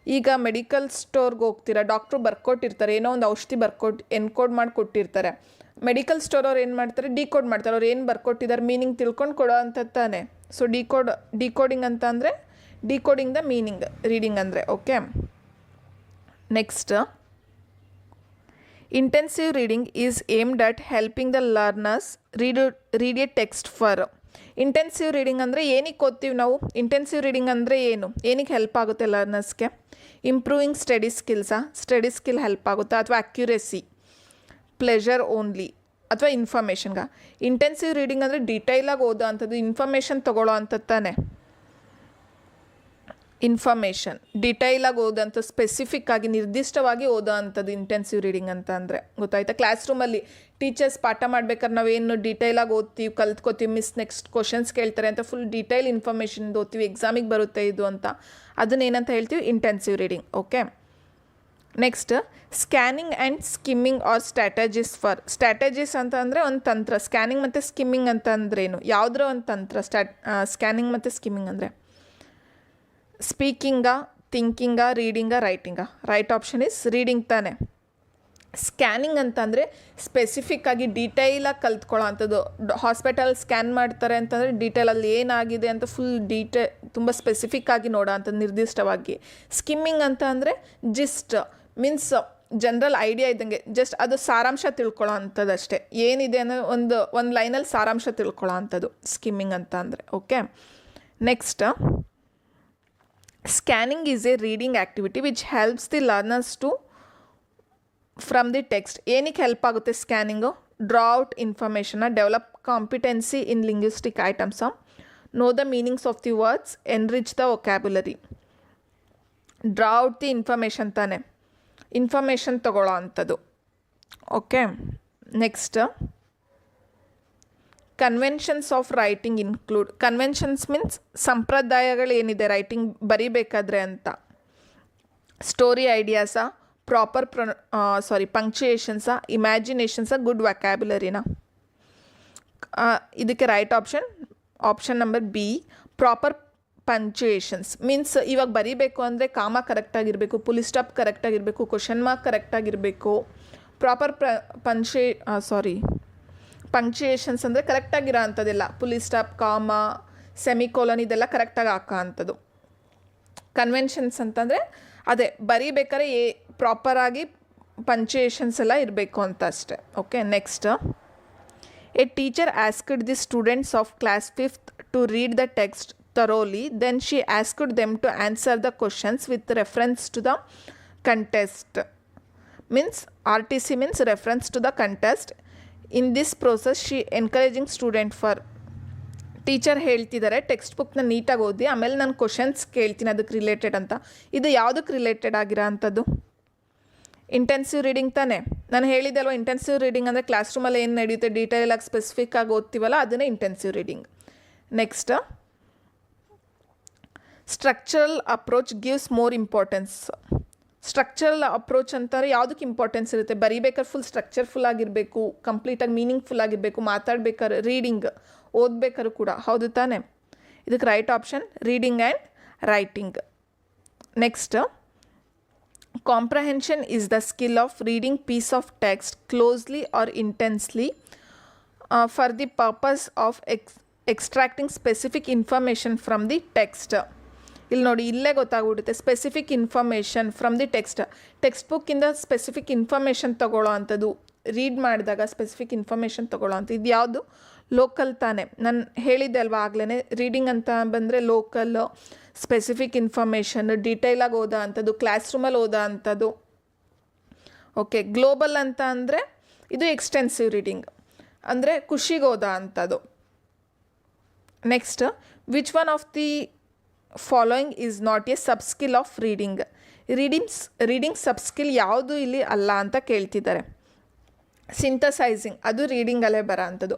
ಈಗ ಮೆಡಿಕಲ್ ಸ್ಟೋರ್ಗೆ ಹೋಗ್ತೀರಾ, ಡಾಕ್ಟ್ರು ಬರ್ಕೊಟ್ಟಿರ್ತಾರೆ, ಏನೋ ಒಂದು ಔಷಧಿ ಎನ್ಕೋಡ್ ಮಾಡಿ ಕೊಟ್ಟಿರ್ತಾರೆ. ಮೆಡಿಕಲ್ ಸ್ಟೋರ್ ಅವ್ರು ಏನು ಮಾಡ್ತಾರೆ? ಡಿಕೋಡ್ ಮಾಡ್ತಾರೆ. ಅವ್ರು ಏನು ಬರ್ಕೊಟ್ಟಿದ್ದಾರೆ ಮೀನಿಂಗ್ ತಿಳ್ಕೊಂಡು ಕೊಡೋ ಅಂಥದ್ದು ತಾನೆ. ಸೊ ಡಿಕೋಡಿಂಗ್ ಅಂತ ಅಂದರೆ ಡಿಕೋಡಿಂಗ್ ದ ಮೀನಿಂಗ್ ರೀಡಿಂಗ್ ಅಂದರೆ. Okay, next, intensive reading is aimed at helping the learners read a text for. Intensive reading ಅಂದರೆ ಏನಕ್ಕೆ ಓದ್ತೀವಿ ನಾವು? ಇಂಟೆನ್ಸಿವ್ ರೀಡಿಂಗ್ ಅಂದರೆ ಏನಕ್ಕೆ ಹೆಲ್ಪ್ ಆಗುತ್ತೆ ಲರ್ನರ್ಸ್ಗೆ? ಇಂಪ್ರೂವಿಂಗ್ ಸ್ಟಡಿ ಸ್ಕಿಲ್ ಹೆಲ್ಪ್ ಆಗುತ್ತಾ, ಅಥವಾ ಅಕ್ಯುರೇಸಿ, ಪ್ಲೆಷರ್ ಓನ್ಲಿ, ಅಥವಾ ಇನ್ಫಾರ್ಮೇಷನ್ಗೆ? ಇಂಟೆನ್ಸಿವ್ ರೀಡಿಂಗ್ ಅಂದರೆ ಡೀಟೈಲಾಗಿ ಓದೋ ಅಂಥದ್ದು, ಇನ್ಫಾರ್ಮೇಷನ್ ತೊಗೊಳ್ಳೋ ಅಂಥದ್ದು ತಾನೆ. ಇನ್ಫಾರ್ಮೇಷನ್ ಡೀಟೈಲಾಗಿ ಓದೋಂಥ, ಸ್ಪೆಸಿಫಿಕ್ ಆಗಿ ನಿರ್ದಿಷ್ಟವಾಗಿ ಓದೋ ಅಂಥದ್ದು ಇಂಟೆನ್ಸಿವ್ ರೀಡಿಂಗ್ ಅಂತ ಅಂದರೆ. ಗೊತ್ತಾಯ್ತಾ? ಕ್ಲಾಸ್ ರೂಮಲ್ಲಿ ಟೀಚರ್ಸ್ ಪಾಠ ಮಾಡ್ಬೇಕಾದ್ರೆ ನಾವೇನು ಡೀಟೈಲಾಗಿ ಓದ್ತೀವಿ, ಕಲ್ತ್ಕೋತೀವಿ, ನೆಕ್ಸ್ಟ್ ಕ್ವಶನ್ಸ್ ಕೇಳ್ತಾರೆ ಅಂತ ಫುಲ್ ಡೀಟೈಲ್ ಇನ್ಫಾರ್ಮೇಷನ್ ಓದ್ತೀವಿ, ಎಕ್ಸಾಮಿಗೆ ಬರುತ್ತೆ ಇದು ಅಂತ, ಅದನ್ನೇನಂತ ಹೇಳ್ತೀವಿ? Intensive reading. Okay, next scanning and skimming are strategies ಅಂತ ಅಂದರೆ ಒಂದು ತಂತ್ರ. ಸ್ಕ್ಯಾನಿಂಗ್ ಮತ್ತು ಸ್ಕಿಮ್ಮಿಂಗ್ ಅಂತ ಅಂದ್ರೇನು? ಯಾವುದರ ಒಂದು ತಂತ್ರ ಸ್ಕ್ಯಾನಿಂಗ್ ಮತ್ತು ಸ್ಕಿಮ್ಮಿಂಗ್ ಅಂದರೆ? ಸ್ಪೀಕಿಂಗಾ, ಥಿಂಕಿಂಗಾ, ರೀಡಿಂಗಾ, ರೈಟಿಂಗಾ? ರೈಟ್ ಆಪ್ಷನ್ ಇಸ್ ರೀಡಿಂಗ್ ತಾನೆ. ಸ್ಕ್ಯಾನಿಂಗ್ ಅಂತಂದರೆ ಸ್ಪೆಸಿಫಿಕ್ಕಾಗಿ ಡೀಟೈಲಾಗಿ ಕಲ್ತ್ಕೊಳ್ಳೋ ಅಂಥದ್ದು. ಹಾಸ್ಪಿಟಲ್ ಸ್ಕ್ಯಾನ್ ಮಾಡ್ತಾರೆ ಅಂತಂದರೆ ಡೀಟೇಲಲ್ಲಿ ಏನಾಗಿದೆ ಅಂತ ಫುಲ್ ತುಂಬ ಸ್ಪೆಸಿಫಿಕ್ಕಾಗಿ ನೋಡೋ ಅಂಥದ್ದು, ನಿರ್ದಿಷ್ಟವಾಗಿ. ಸ್ಕಿಮ್ಮಿಂಗ್ ಅಂತ ಅಂದರೆ ಜಿಸ್ಟ್ ಮೀನ್ಸ್ ಜನರಲ್ ಐಡಿಯಾ ಇದ್ದಂಗೆ, ಜಸ್ಟ್ ಅದು ಸಾರಾಂಶ ತಿಳ್ಕೊಳ್ಳೋ ಅಂಥದ್ದು ಅಷ್ಟೇ. ಏನಿದೆ ಅನ್ನೋ ಒಂದು ಲೈನಲ್ಲಿ ಸಾರಾಂಶ ತಿಳ್ಕೊಳ್ಳೋ ಅಂಥದ್ದು ಸ್ಕಿಮ್ಮಿಂಗ್ ಅಂತ ಅಂದರೆ. Okay, next scanning is a reading activity which helps the learners to from the text. ಏನಕ್ಕೆ ಹೆಲ್ಪ್ ಆಗುತ್ತೆ ಸ್ಕ್ಯಾನಿಂಗು? ಡ್ರಾ ಔಟ್ ಇನ್ಫಾರ್ಮೇಷನ್ನ, develop competency in linguistic items, know the meanings of the words, enrich the vocabulary. Draw out the information ತಾನೆ, ಇನ್ಫಾರ್ಮೇಷನ್ ತಗೊಳ್ಳೋ ಅಂಥದ್ದು. Okay, next conventions of writing include. Conventions means ಸಂಪ್ರದಾಯಗಳು ಏನಿದೆ writing ಬರೀಬೇಕಾದ್ರೆ ಅಂತ. ಸ್ಟೋರಿ ಐಡಿಯಾಸಾ, ಪ್ರಾಪರ್ ಪಂಕ್ಚುಯೇಷನ್ಸಾ, ಇಮ್ಯಾಜಿನೇಷನ್ಸಾ, ಗುಡ್ ವ್ಯಾಕ್ಯಾಬ್ಯುಲರಿನಾ? ಇದಕ್ಕೆ right option number B, proper punctuations. Means ಇವಾಗ ಬರೀಬೇಕು ಅಂದರೆ ಕಾಮ ಕರೆಕ್ಟಾಗಿರಬೇಕು, ಪುಲಿ ಸ್ಟಾಪ್ ಕರೆಕ್ಟಾಗಿರಬೇಕು, ಕ್ವಶನ್ ಮಾರ್ಕ್ ಕರೆಕ್ಟಾಗಿರಬೇಕು. ಪ್ರಾಪರ್ ಪಂಕ್ಚುಯೇಷನ್ಸ್ ಅಂದರೆ ಕರೆಕ್ಟಾಗಿರೋ ಅಂಥದ್ದೆಲ್ಲ, ಪುಲಿ ಸ್ಟಾಪ್, ಕಾಮ, ಸೆಮಿಕೋಲನ್ ಇದೆಲ್ಲ ಕರೆಕ್ಟಾಗಿ ಹಾಕೋ ಅಂಥದ್ದು. ಕನ್ವೆನ್ಷನ್ಸ್ ಅಂತಂದರೆ ಅದೇ ಬರೀಬೇಕಾದ್ರೆ ಪ್ರಾಪರಾಗಿ ಪಂಕ್ಚುಯೇಷನ್ಸ್ ಎಲ್ಲ ಇರಬೇಕು ಅಂತ ಅಷ್ಟೆ. Okay, next a teacher asked the students of class 5th to read the text thoroughly, then she asked them to answer the questions with reference to the contest. Means RTC means reference to the contest. In this process she encouraging student for. Teacher ಹೇಳ್ತಿದ್ದಾರೆ text ಬುಕ್ನ ನೀಟಾಗಿ ಓದಿ, ಆಮೇಲೆ ನಾನು questions ಕೇಳ್ತೀನಿ ಅದಕ್ಕೆ related ಅಂತ. ಇದು ಯಾವುದಕ್ಕೆ ರಿಲೇಟೆಡ್ ಆಗಿರೋ ಅಂಥದ್ದು? ಇಂಟೆನ್ಸಿವ್ ರೀಡಿಂಗ್ ತಾನೇ. ನಾನು ಹೇಳಿದೆ ಅಲ್ವಾ, ಇಂಟೆನ್ಸಿವ್ ರೀಡಿಂಗ್ ಅಂದರೆ ಕ್ಲಾಸ್ ರೂಮಲ್ಲಿ ಏನು ನಡೆಯುತ್ತೆ ಡೀಟೇಲಾಗಿ ಸ್ಪೆಸಿಫಿಕ್ಕಾಗಿ ಓದ್ತೀವಲ್ಲ ಅದನ್ನೇ intensive reading. Next structural approach gives more importance. Structural approach ಅಂತಾರೆ ಯಾವುದಕ್ಕೆ ಇಂಪಾರ್ಟೆನ್ಸ್ ಇರುತ್ತೆ? ಬರೀಬೇಕಾದ್ರೆ ಫುಲ್ ಸ್ಟ್ರಕ್ಚರ್ಫುಲ್ ಆಗಿರಬೇಕು, ಕಂಪ್ಲೀಟಾಗಿ ಮೀನಿಂಗ್ಫುಲ್ ಆಗಿರಬೇಕು, ಮಾತಾಡ್ಬೇಕಾದ್ರೆ, ರೀಡಿಂಗ್ ಓದ್ಬೇಕಾದ್ರೂ ಕೂಡ. ಹೌದು ತಾನೆ? ಇದಕ್ಕೆ right option reading and writing. Next comprehension is the skill of reading piece of text closely or intensely for the purpose of extracting specific information from the text. ಇಲ್ಲಿ ನೋಡಿ, ಇಲ್ಲೇ ಗೊತ್ತಾಗ್ಬಿಡುತ್ತೆ specific information from the text ಬುಕ್ಕಿಂದ specific information ತೊಗೊಳ್ಳೋ ಅಂಥದ್ದು. Read ಮಾಡಿದಾಗ specific information ತೊಗೊಳ್ಳೋ ಅಂಥ ಇದು ಯಾವುದು? ಲೋಕಲ್ ತಾನೆ. ನಾನು ಹೇಳಿದ್ದೆ ಅಲ್ವಾ ಆಗಲೇ, ರೀಡಿಂಗ್ ಅಂತ ಬಂದರೆ ಲೋಕಲ್, ಸ್ಪೆಸಿಫಿಕ್ ಇನ್ಫಾರ್ಮೇಷನ್, ಡೀಟೈಲಾಗಿ ಓದೋ ಅಂಥದ್ದು, ಕ್ಲಾಸ್ ರೂಮಲ್ಲಿ ಓದೋ ಅಂಥದ್ದು. ಓಕೆ, ಗ್ಲೋಬಲ್ ಅಂತ ಅಂದರೆ ಇದು ಎಕ್ಸ್ಟೆನ್ಸಿವ್ ರೀಡಿಂಗ್, ಅಂದರೆ ಖುಷಿಗೆ ಓದೋ ಅಂಥದ್ದು. Next which one of the following is not A sub skill of reading. Reading sub skill ಯಾವುದು ಇಲ್ಲಿ ಅಲ್ಲ ಅಂತ ಕೇಳ್ತಿದ್ದಾರೆ. ಸಿಂಥಸೈಸಿಂಗ್ ಅದು ರೀಡಿಂಗಲ್ಲೇ ಬರೋ ಅಂಥದ್ದು.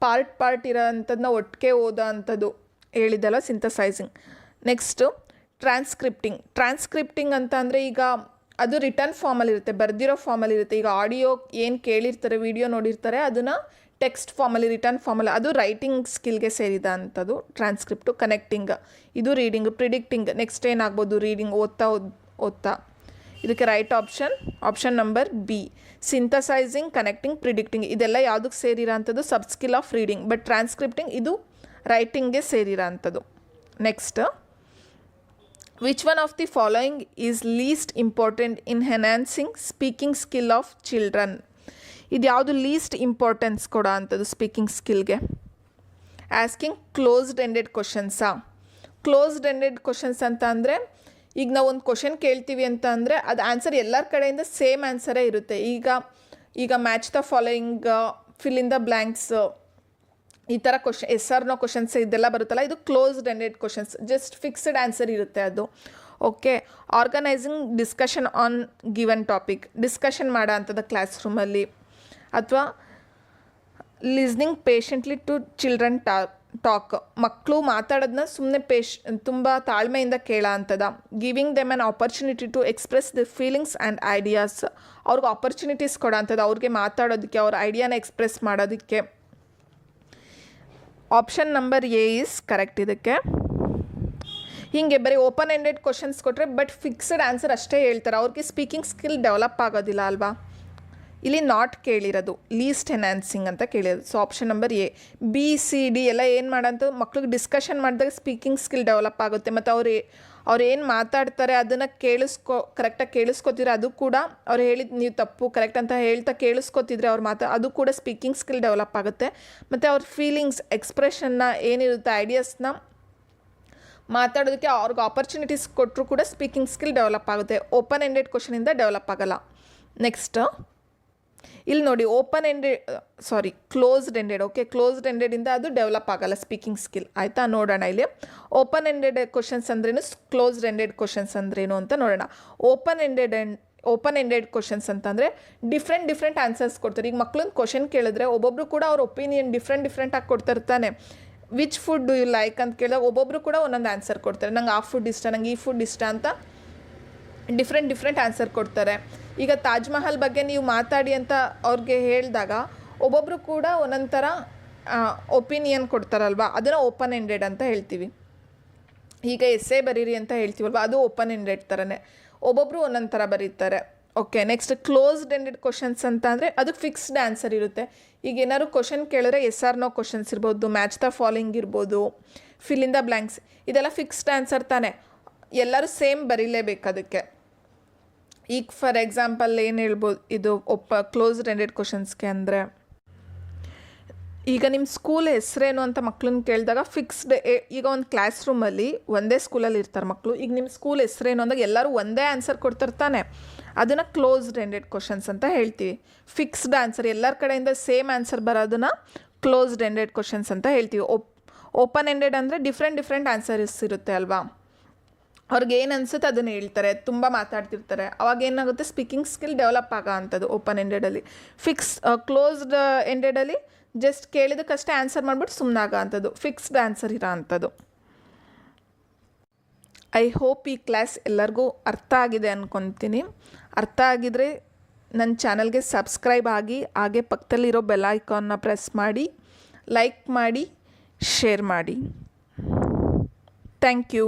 ಪಾರ್ಟ್ ಇರೋ ಅಂಥದ್ದನ್ನ ಒಟ್ಟಿಗೆ ಓದೋ ಅಂಥದ್ದು ಹೇಳಿದ್ದಲ್ಲ ಸಿಂಥಸೈಸಿಂಗ್. ನೆಕ್ಸ್ಟು ಟ್ರಾನ್ಸ್ಕ್ರಿಪ್ಟಿಂಗ್ ಅಂತ ಅಂದರೆ ಈಗ ಅದು ರಿಟರ್ನ್ ಫಾರ್ಮಲ್ಲಿರುತ್ತೆ, ಬರೆದಿರೋ ಫಾರ್ಮಲ್ಲಿರುತ್ತೆ. ಈಗ ಆಡಿಯೋ ಏನು ಕೇಳಿರ್ತಾರೆ, ವಿಡಿಯೋ ನೋಡಿರ್ತಾರೆ, ಅದನ್ನು ಟೆಕ್ಸ್ಟ್ ಫಾರ್ಮಲ್ಲಿ, ರಿಟರ್ನ್ ಫಾರ್ಮಲ್ಲಿ, ಅದು ರೈಟಿಂಗ್ ಸ್ಕಿಲ್ಗೆ ಸೇರಿದ ಅಂಥದ್ದು ಟ್ರಾನ್ಸ್ಕ್ರಿಪ್ಟು. ಕನೆಕ್ಟಿಂಗ್ ಇದು ರೀಡಿಂಗ್. ಪ್ರಿಡಿಕ್ಟಿಂಗ್ ನೆಕ್ಸ್ಟ್ ಏನಾಗ್ಬೋದು? ರೀಡಿಂಗ್ ಓದ್ತಾ. ಇದಕ್ಕೆ right option number B, synthesising, connecting, predicting ಇದೆಲ್ಲ ಯಾವುದಕ್ಕೆ ಸೇರಿರೋ ಅಂಥದ್ದು? Sub skill of reading. But transcripting ಇದು ರೈಟಿಂಗ್ಗೆ ಸೇರಿರೋ ಅಂಥದ್ದು. Next which one of the following is least important in enhancing speaking skill of children. ಇದು ಯಾವುದು ಲೀಸ್ಟ್ ಇಂಪಾರ್ಟೆನ್ಸ್ ಕೊಡೋ ಅಂಥದ್ದು ಸ್ಪೀಕಿಂಗ್ ಸ್ಕಿಲ್ಗೆ? ಆಸ್ಕಿಂಗ್ ಕ್ಲೋಸ್ಡ್ ಎಂಡೆಡ್ ಕ್ವಶನ್ಸಾ? ಕ್ಲೋಸ್ಡ್ ಎಂಡೆಡ್ ಕ್ವಶನ್ಸ್ ಅಂತ ಅಂದರೆ, ಈಗ ನಾವು ಒಂದು ಕ್ವಶನ್ ಕೇಳ್ತೀವಿ ಅಂತ ಅಂದರೆ ಅದು ಆನ್ಸರ್ ಎಲ್ಲರ ಕಡೆಯಿಂದ ಸೇಮ್ ಆನ್ಸರೇ ಇರುತ್ತೆ. ಈಗ match the following, fill in the blanks, ಈ ಥರ question, yes or no questions ಇದೆಲ್ಲ ಬರುತ್ತಲ್ಲ, ಇದು closed ended questions, just fixed answer ಇರುತ್ತೆ ಅದು. Okay. Organising discussion on given topic, discussion ಮಾಡೋ ಅಂಥದ್ದು ಕ್ಲಾಸ್ ರೂಮಲ್ಲಿ. ಅಥವಾ listening patiently to children talk, ಮಕ್ಕಳು ಮಾತಾಡೋದನ್ನ ಸುಮ್ಮನೆ ತುಂಬ ತಾಳ್ಮೆಯಿಂದ ಕೇಳೋ ಅಂಥದ್ದು. Giving them an opportunity to express the feelings and ideas, ಅವ್ರಿಗೆ ಆಪರ್ಚುನಿಟೀಸ್ ಕೊಡೋ ಅಂಥದ್ದು, ಅವ್ರಿಗೆ ಮಾತಾಡೋದಕ್ಕೆ, ಅವ್ರ ಐಡಿಯಾನ ಎಕ್ಸ್ಪ್ರೆಸ್ ಮಾಡೋದಕ್ಕೆ. Option number A is correct ಇದಕ್ಕೆ. ಹೀಗೆ ಬರೀ ಓಪನ್ ಎಂಡೆಡ್ ಕ್ವಶನ್ಸ್ ಕೊಟ್ಟರೆ ಬಟ್ ಫಿಕ್ಸ್ಡ್ ಆನ್ಸರ್ ಅಷ್ಟೇ ಹೇಳ್ತಾರೆ, ಅವ್ರಿಗೆ ಸ್ಪೀಕಿಂಗ್ ಸ್ಕಿಲ್ ಡೆವಲಪ್ ಆಗೋದಿಲ್ಲ ಅಲ್ವಾ. ಇಲ್ಲಿ ನಾಟ್ ಕೇಳಿರೋದು, ಲೀಸ್ಟ್ ಎನ್ಹಾನ್ಸಿಂಗ್ ಅಂತ ಕೇಳಿರೋದು. So option number A. B C D ಎಲ್ಲ ಏನು ಮಾಡೋಂಥ ಮಕ್ಳಿಗೆ ಡಿಸ್ಕಷನ್ ಮಾಡಿದಾಗ ಸ್ಪೀಕಿಂಗ್ ಸ್ಕಿಲ್ ಡೆವಲಪ್ ಆಗುತ್ತೆ. ಮತ್ತು ಅವ್ರು ಏನು ಮಾತಾಡ್ತಾರೆ ಅದನ್ನು ಕರೆಕ್ಟಾಗಿ ಕೇಳಿಸ್ಕೊತಿದ್ರೆ ಅದು ಕೂಡ ಅವ್ರು ಹೇಳಿದ್ದು ನೀವು ತಪ್ಪು ಕರೆಕ್ಟ್ ಅಂತ ಹೇಳ್ತಾ ಕೇಳಿಸ್ಕೊತಿದ್ರೆ ಅದು ಕೂಡ ಸ್ಪೀಕಿಂಗ್ ಸ್ಕಿಲ್ ಡೆವಲಪ್ ಆಗುತ್ತೆ. ಮತ್ತು ಅವ್ರ ಫೀಲಿಂಗ್ಸ್, ಎಕ್ಸ್ಪ್ರೆಷನ್ನ ಏನಿರುತ್ತೆ, ಐಡಿಯಾಸ್ನ ಮಾತಾಡೋದಕ್ಕೆ ಅವ್ರಿಗೆ ಆಪರ್ಚುನಿಟೀಸ್ ಕೊಟ್ಟರು ಕೂಡ ಸ್ಪೀಕಿಂಗ್ ಸ್ಕಿಲ್ ಡೆವಲಪ್ ಆಗುತ್ತೆ. ಓಪನ್ ಎಂಡೆಡ್ ಕ್ವಶನಿಂದ ಡೆವಲಪ್ ಆಗೋಲ್ಲ. ನೆಕ್ಸ್ಟ್ ಇಲ್ಲಿ ನೋಡಿ, ಕ್ಲೋಸ್ಡ್ ಎಂಡೆಡ್. ಓಕೆ, ಕ್ಲೋಸ್ಡ್ ಎಂಡೆಡಿಂದ ಅದು ಡೆವಲಪ್ ಆಗೋಲ್ಲ ಸ್ಪೀಕಿಂಗ್ ಸ್ಕಿಲ್. ಆಯಿತಾ, ನೋಡೋಣ ಇಲ್ಲಿ ಓಪನ್ ಎಂಡೆಡ್ ಕ್ವಶನ್ಸ್ ಅಂದ್ರೇನು, ಕ್ಲೋಸ್ಡ್ ಎಂಡೆಡ್ ಕ್ವಶನ್ಸ್ ಅಂದ್ರೇನು ಅಂತ ನೋಡೋಣ. ಓಪನ್ ಎಂಡೆಡ್ ಕ್ವಶನ್ಸ್ ಅಂತಂದರೆ ಡಿಫ್ರೆಂಟ್ ಆನ್ಸರ್ಸ್ ಕೊಡ್ತಾರೆ. ಈಗ ಮಕ್ಳನ್ನ ಕ್ವಶನ್ ಕೇಳಿದ್ರೆ ಒಬ್ಬೊಬ್ಬರು ಕೂಡ ಅವ್ರ ಒಪಿನಿಯನ್ ಡಿಫ್ರೆಂಟಾಗಿ ಕೊಡ್ತಿರ್ತಾನೆ. Which food do you like ಅಂತ ಕೇಳಿದಾಗ ಒಬ್ಬೊಬ್ಬರು ಕೂಡ ಒಂದೊಂದು ಆನ್ಸರ್ ಕೊಡ್ತಾರೆ. ನಂಗೆ ಆ ಫುಡ್ ಇಷ್ಟ, ನಂಗೆ ಈ ಫುಡ್ ಇಷ್ಟ ಅಂತ ಡಿಫ್ರೆಂಟ್ ಆನ್ಸರ್ ಕೊಡ್ತಾರೆ. ಈಗ ತಾಜ್ ಮಹಲ್ ಬಗ್ಗೆ ನೀವು ಮಾತಾಡಿ ಅಂತ ಅವ್ರಿಗೆ ಹೇಳಿದಾಗ ಒಬ್ಬೊಬ್ಬರು ಕೂಡ ಒಂದೊಂದು ಥರ ಒಪಿನಿಯನ್ ಕೊಡ್ತಾರಲ್ವ, ಅದನ್ನು ಓಪನ್ ಎಂಡೆಡ್ ಅಂತ ಹೇಳ್ತೀವಿ. ಈಗ ಎಸ್ಸೆ ಬರೀರಿ ಅಂತ ಹೇಳ್ತೀವಲ್ವ, ಅದು ಓಪನ್ ಎಂಡೆಡ್ ಥರನೇ, ಒಬ್ಬೊಬ್ಬರು ಒಂದೊಂದು ಥರ ಬರೀತಾರೆ. Okay. Next closed ended questions ಅಂತ ಅಂದರೆ ಅದಕ್ಕೆ ಫಿಕ್ಸ್ಡ್ ಆನ್ಸರ್ ಇರುತ್ತೆ. ಈಗ ಏನಾದ್ರು ಕ್ವಶನ್ ಕೇಳಿದ್ರೆ ಎಸ್ ಆರ್ ನೋ ಕ್ವಶನ್ಸ್ ಇರ್ಬೋದು, ಮ್ಯಾಚ್ ದ ಫಾಲೋಯಿಂಗ್ ಇರ್ಬೋದು, ಫಿಲ್ ಇನ್ ದ ಬ್ಲ್ಯಾಂಕ್ಸ್, ಇದೆಲ್ಲ ಫಿಕ್ಸ್ಡ್ ಆನ್ಸರ್ ತಾನೆ, ಎಲ್ಲರೂ ಸೇಮ್ ಬರೀಲೇಬೇಕು ಅದಕ್ಕೆ. ಈಗ ಫಾರ್ ಎಕ್ಸಾಂಪಲ್ ಏನು ಹೇಳ್ಬೋದು, ಇದು ಕ್ಲೋಸ್ಡ್ ಎಂಡೆಡ್ ಕ್ವಶನ್ಸ್ಗೆ ಅಂದರೆ, ಈಗ ನಿಮ್ಮ ಸ್ಕೂಲ್ ಹೆಸರೇನು ಅಂತ ಮಕ್ಳನ್ನ ಕೇಳಿದಾಗ ಫಿಕ್ಸ್ಡ್, ಈಗ ಒಂದು ಕ್ಲಾಸ್ ರೂಮಲ್ಲಿ ಒಂದೇ ಸ್ಕೂಲಲ್ಲಿ ಇರ್ತಾರೆ ಮಕ್ಕಳು, ಈಗ ನಿಮ್ಮ ಸ್ಕೂಲ್ ಹೆಸರೇನು ಅಂದಾಗ ಎಲ್ಲರೂ ಒಂದೇ ಆನ್ಸರ್ ಕೊಡ್ತಿರ್ತಾನೆ, ಅದನ್ನು ಕ್ಲೋಸ್ಡ್ ಎಂಡೆಡ್ ಕ್ವಶನ್ಸ್ ಅಂತ ಹೇಳ್ತೀವಿ. ಫಿಕ್ಸ್ಡ್ ಆನ್ಸರ್, ಎಲ್ಲರ ಕಡೆಯಿಂದ ಸೇಮ್ ಆನ್ಸರ್ ಬರೋದನ್ನು ಕ್ಲೋಸ್ಡ್ ಎಂಡೆಡ್ ಕ್ವಶನ್ಸ್ ಅಂತ ಹೇಳ್ತೀವಿ. ಓಪನ್ ಎಂಡೆಡ್ ಅಂದರೆ ಡಿಫ್ರೆಂಟ್ ಆನ್ಸರ್ಸ್ ಇರುತ್ತೆ ಅಲ್ವಾ, ಅವ್ರಿಗೆ ಏನು ಅನಿಸುತ್ತೆ ಅದನ್ನು ಹೇಳ್ತಾರೆ, ತುಂಬ ಮಾತಾಡ್ತಿರ್ತಾರೆ, ಅವಾಗ ಏನಾಗುತ್ತೆ ಸ್ಪೀಕಿಂಗ್ ಸ್ಕಿಲ್ ಡೆವಲಪ್ ಆಗೋ ಅಂಥದ್ದು ಓಪನ್ ಎಂಡೆಡಲ್ಲಿ. ಕ್ಲೋಸ್ಡ್ ಎಂಡೆಡಲ್ಲಿ ಜಸ್ಟ್ ಕೇಳಿದಕ್ಕಷ್ಟೇ ಆನ್ಸರ್ ಮಾಡಿಬಿಟ್ಟು ಸುಮ್ಮನಾಗೋ ಅಂಥದ್ದು, ಫಿಕ್ಸ್ಡ್ ಆನ್ಸರ್ ಇರೋ ಅಂಥದ್ದು. ಐ ಹೋಪ್ ಈ ಕ್ಲಾಸ್ ಎಲ್ಲರಿಗೂ ಅರ್ಥ ಆಗಿದೆ ಅಂದ್ಕೊತೀನಿ. ಅರ್ಥ ಆಗಿದರೆ ನನ್ನ ಚಾನಲ್ಗೆ ಸಬ್ಸ್ಕ್ರೈಬ್ ಆಗಿ, ಹಾಗೆ ಪಕ್ಕದಲ್ಲಿರೋ ಬೆಲ್ ಐಕಾನ್ನ ಪ್ರೆಸ್ ಮಾಡಿ, ಲೈಕ್ ಮಾಡಿ, ಶೇರ್ ಮಾಡಿ. Thank you.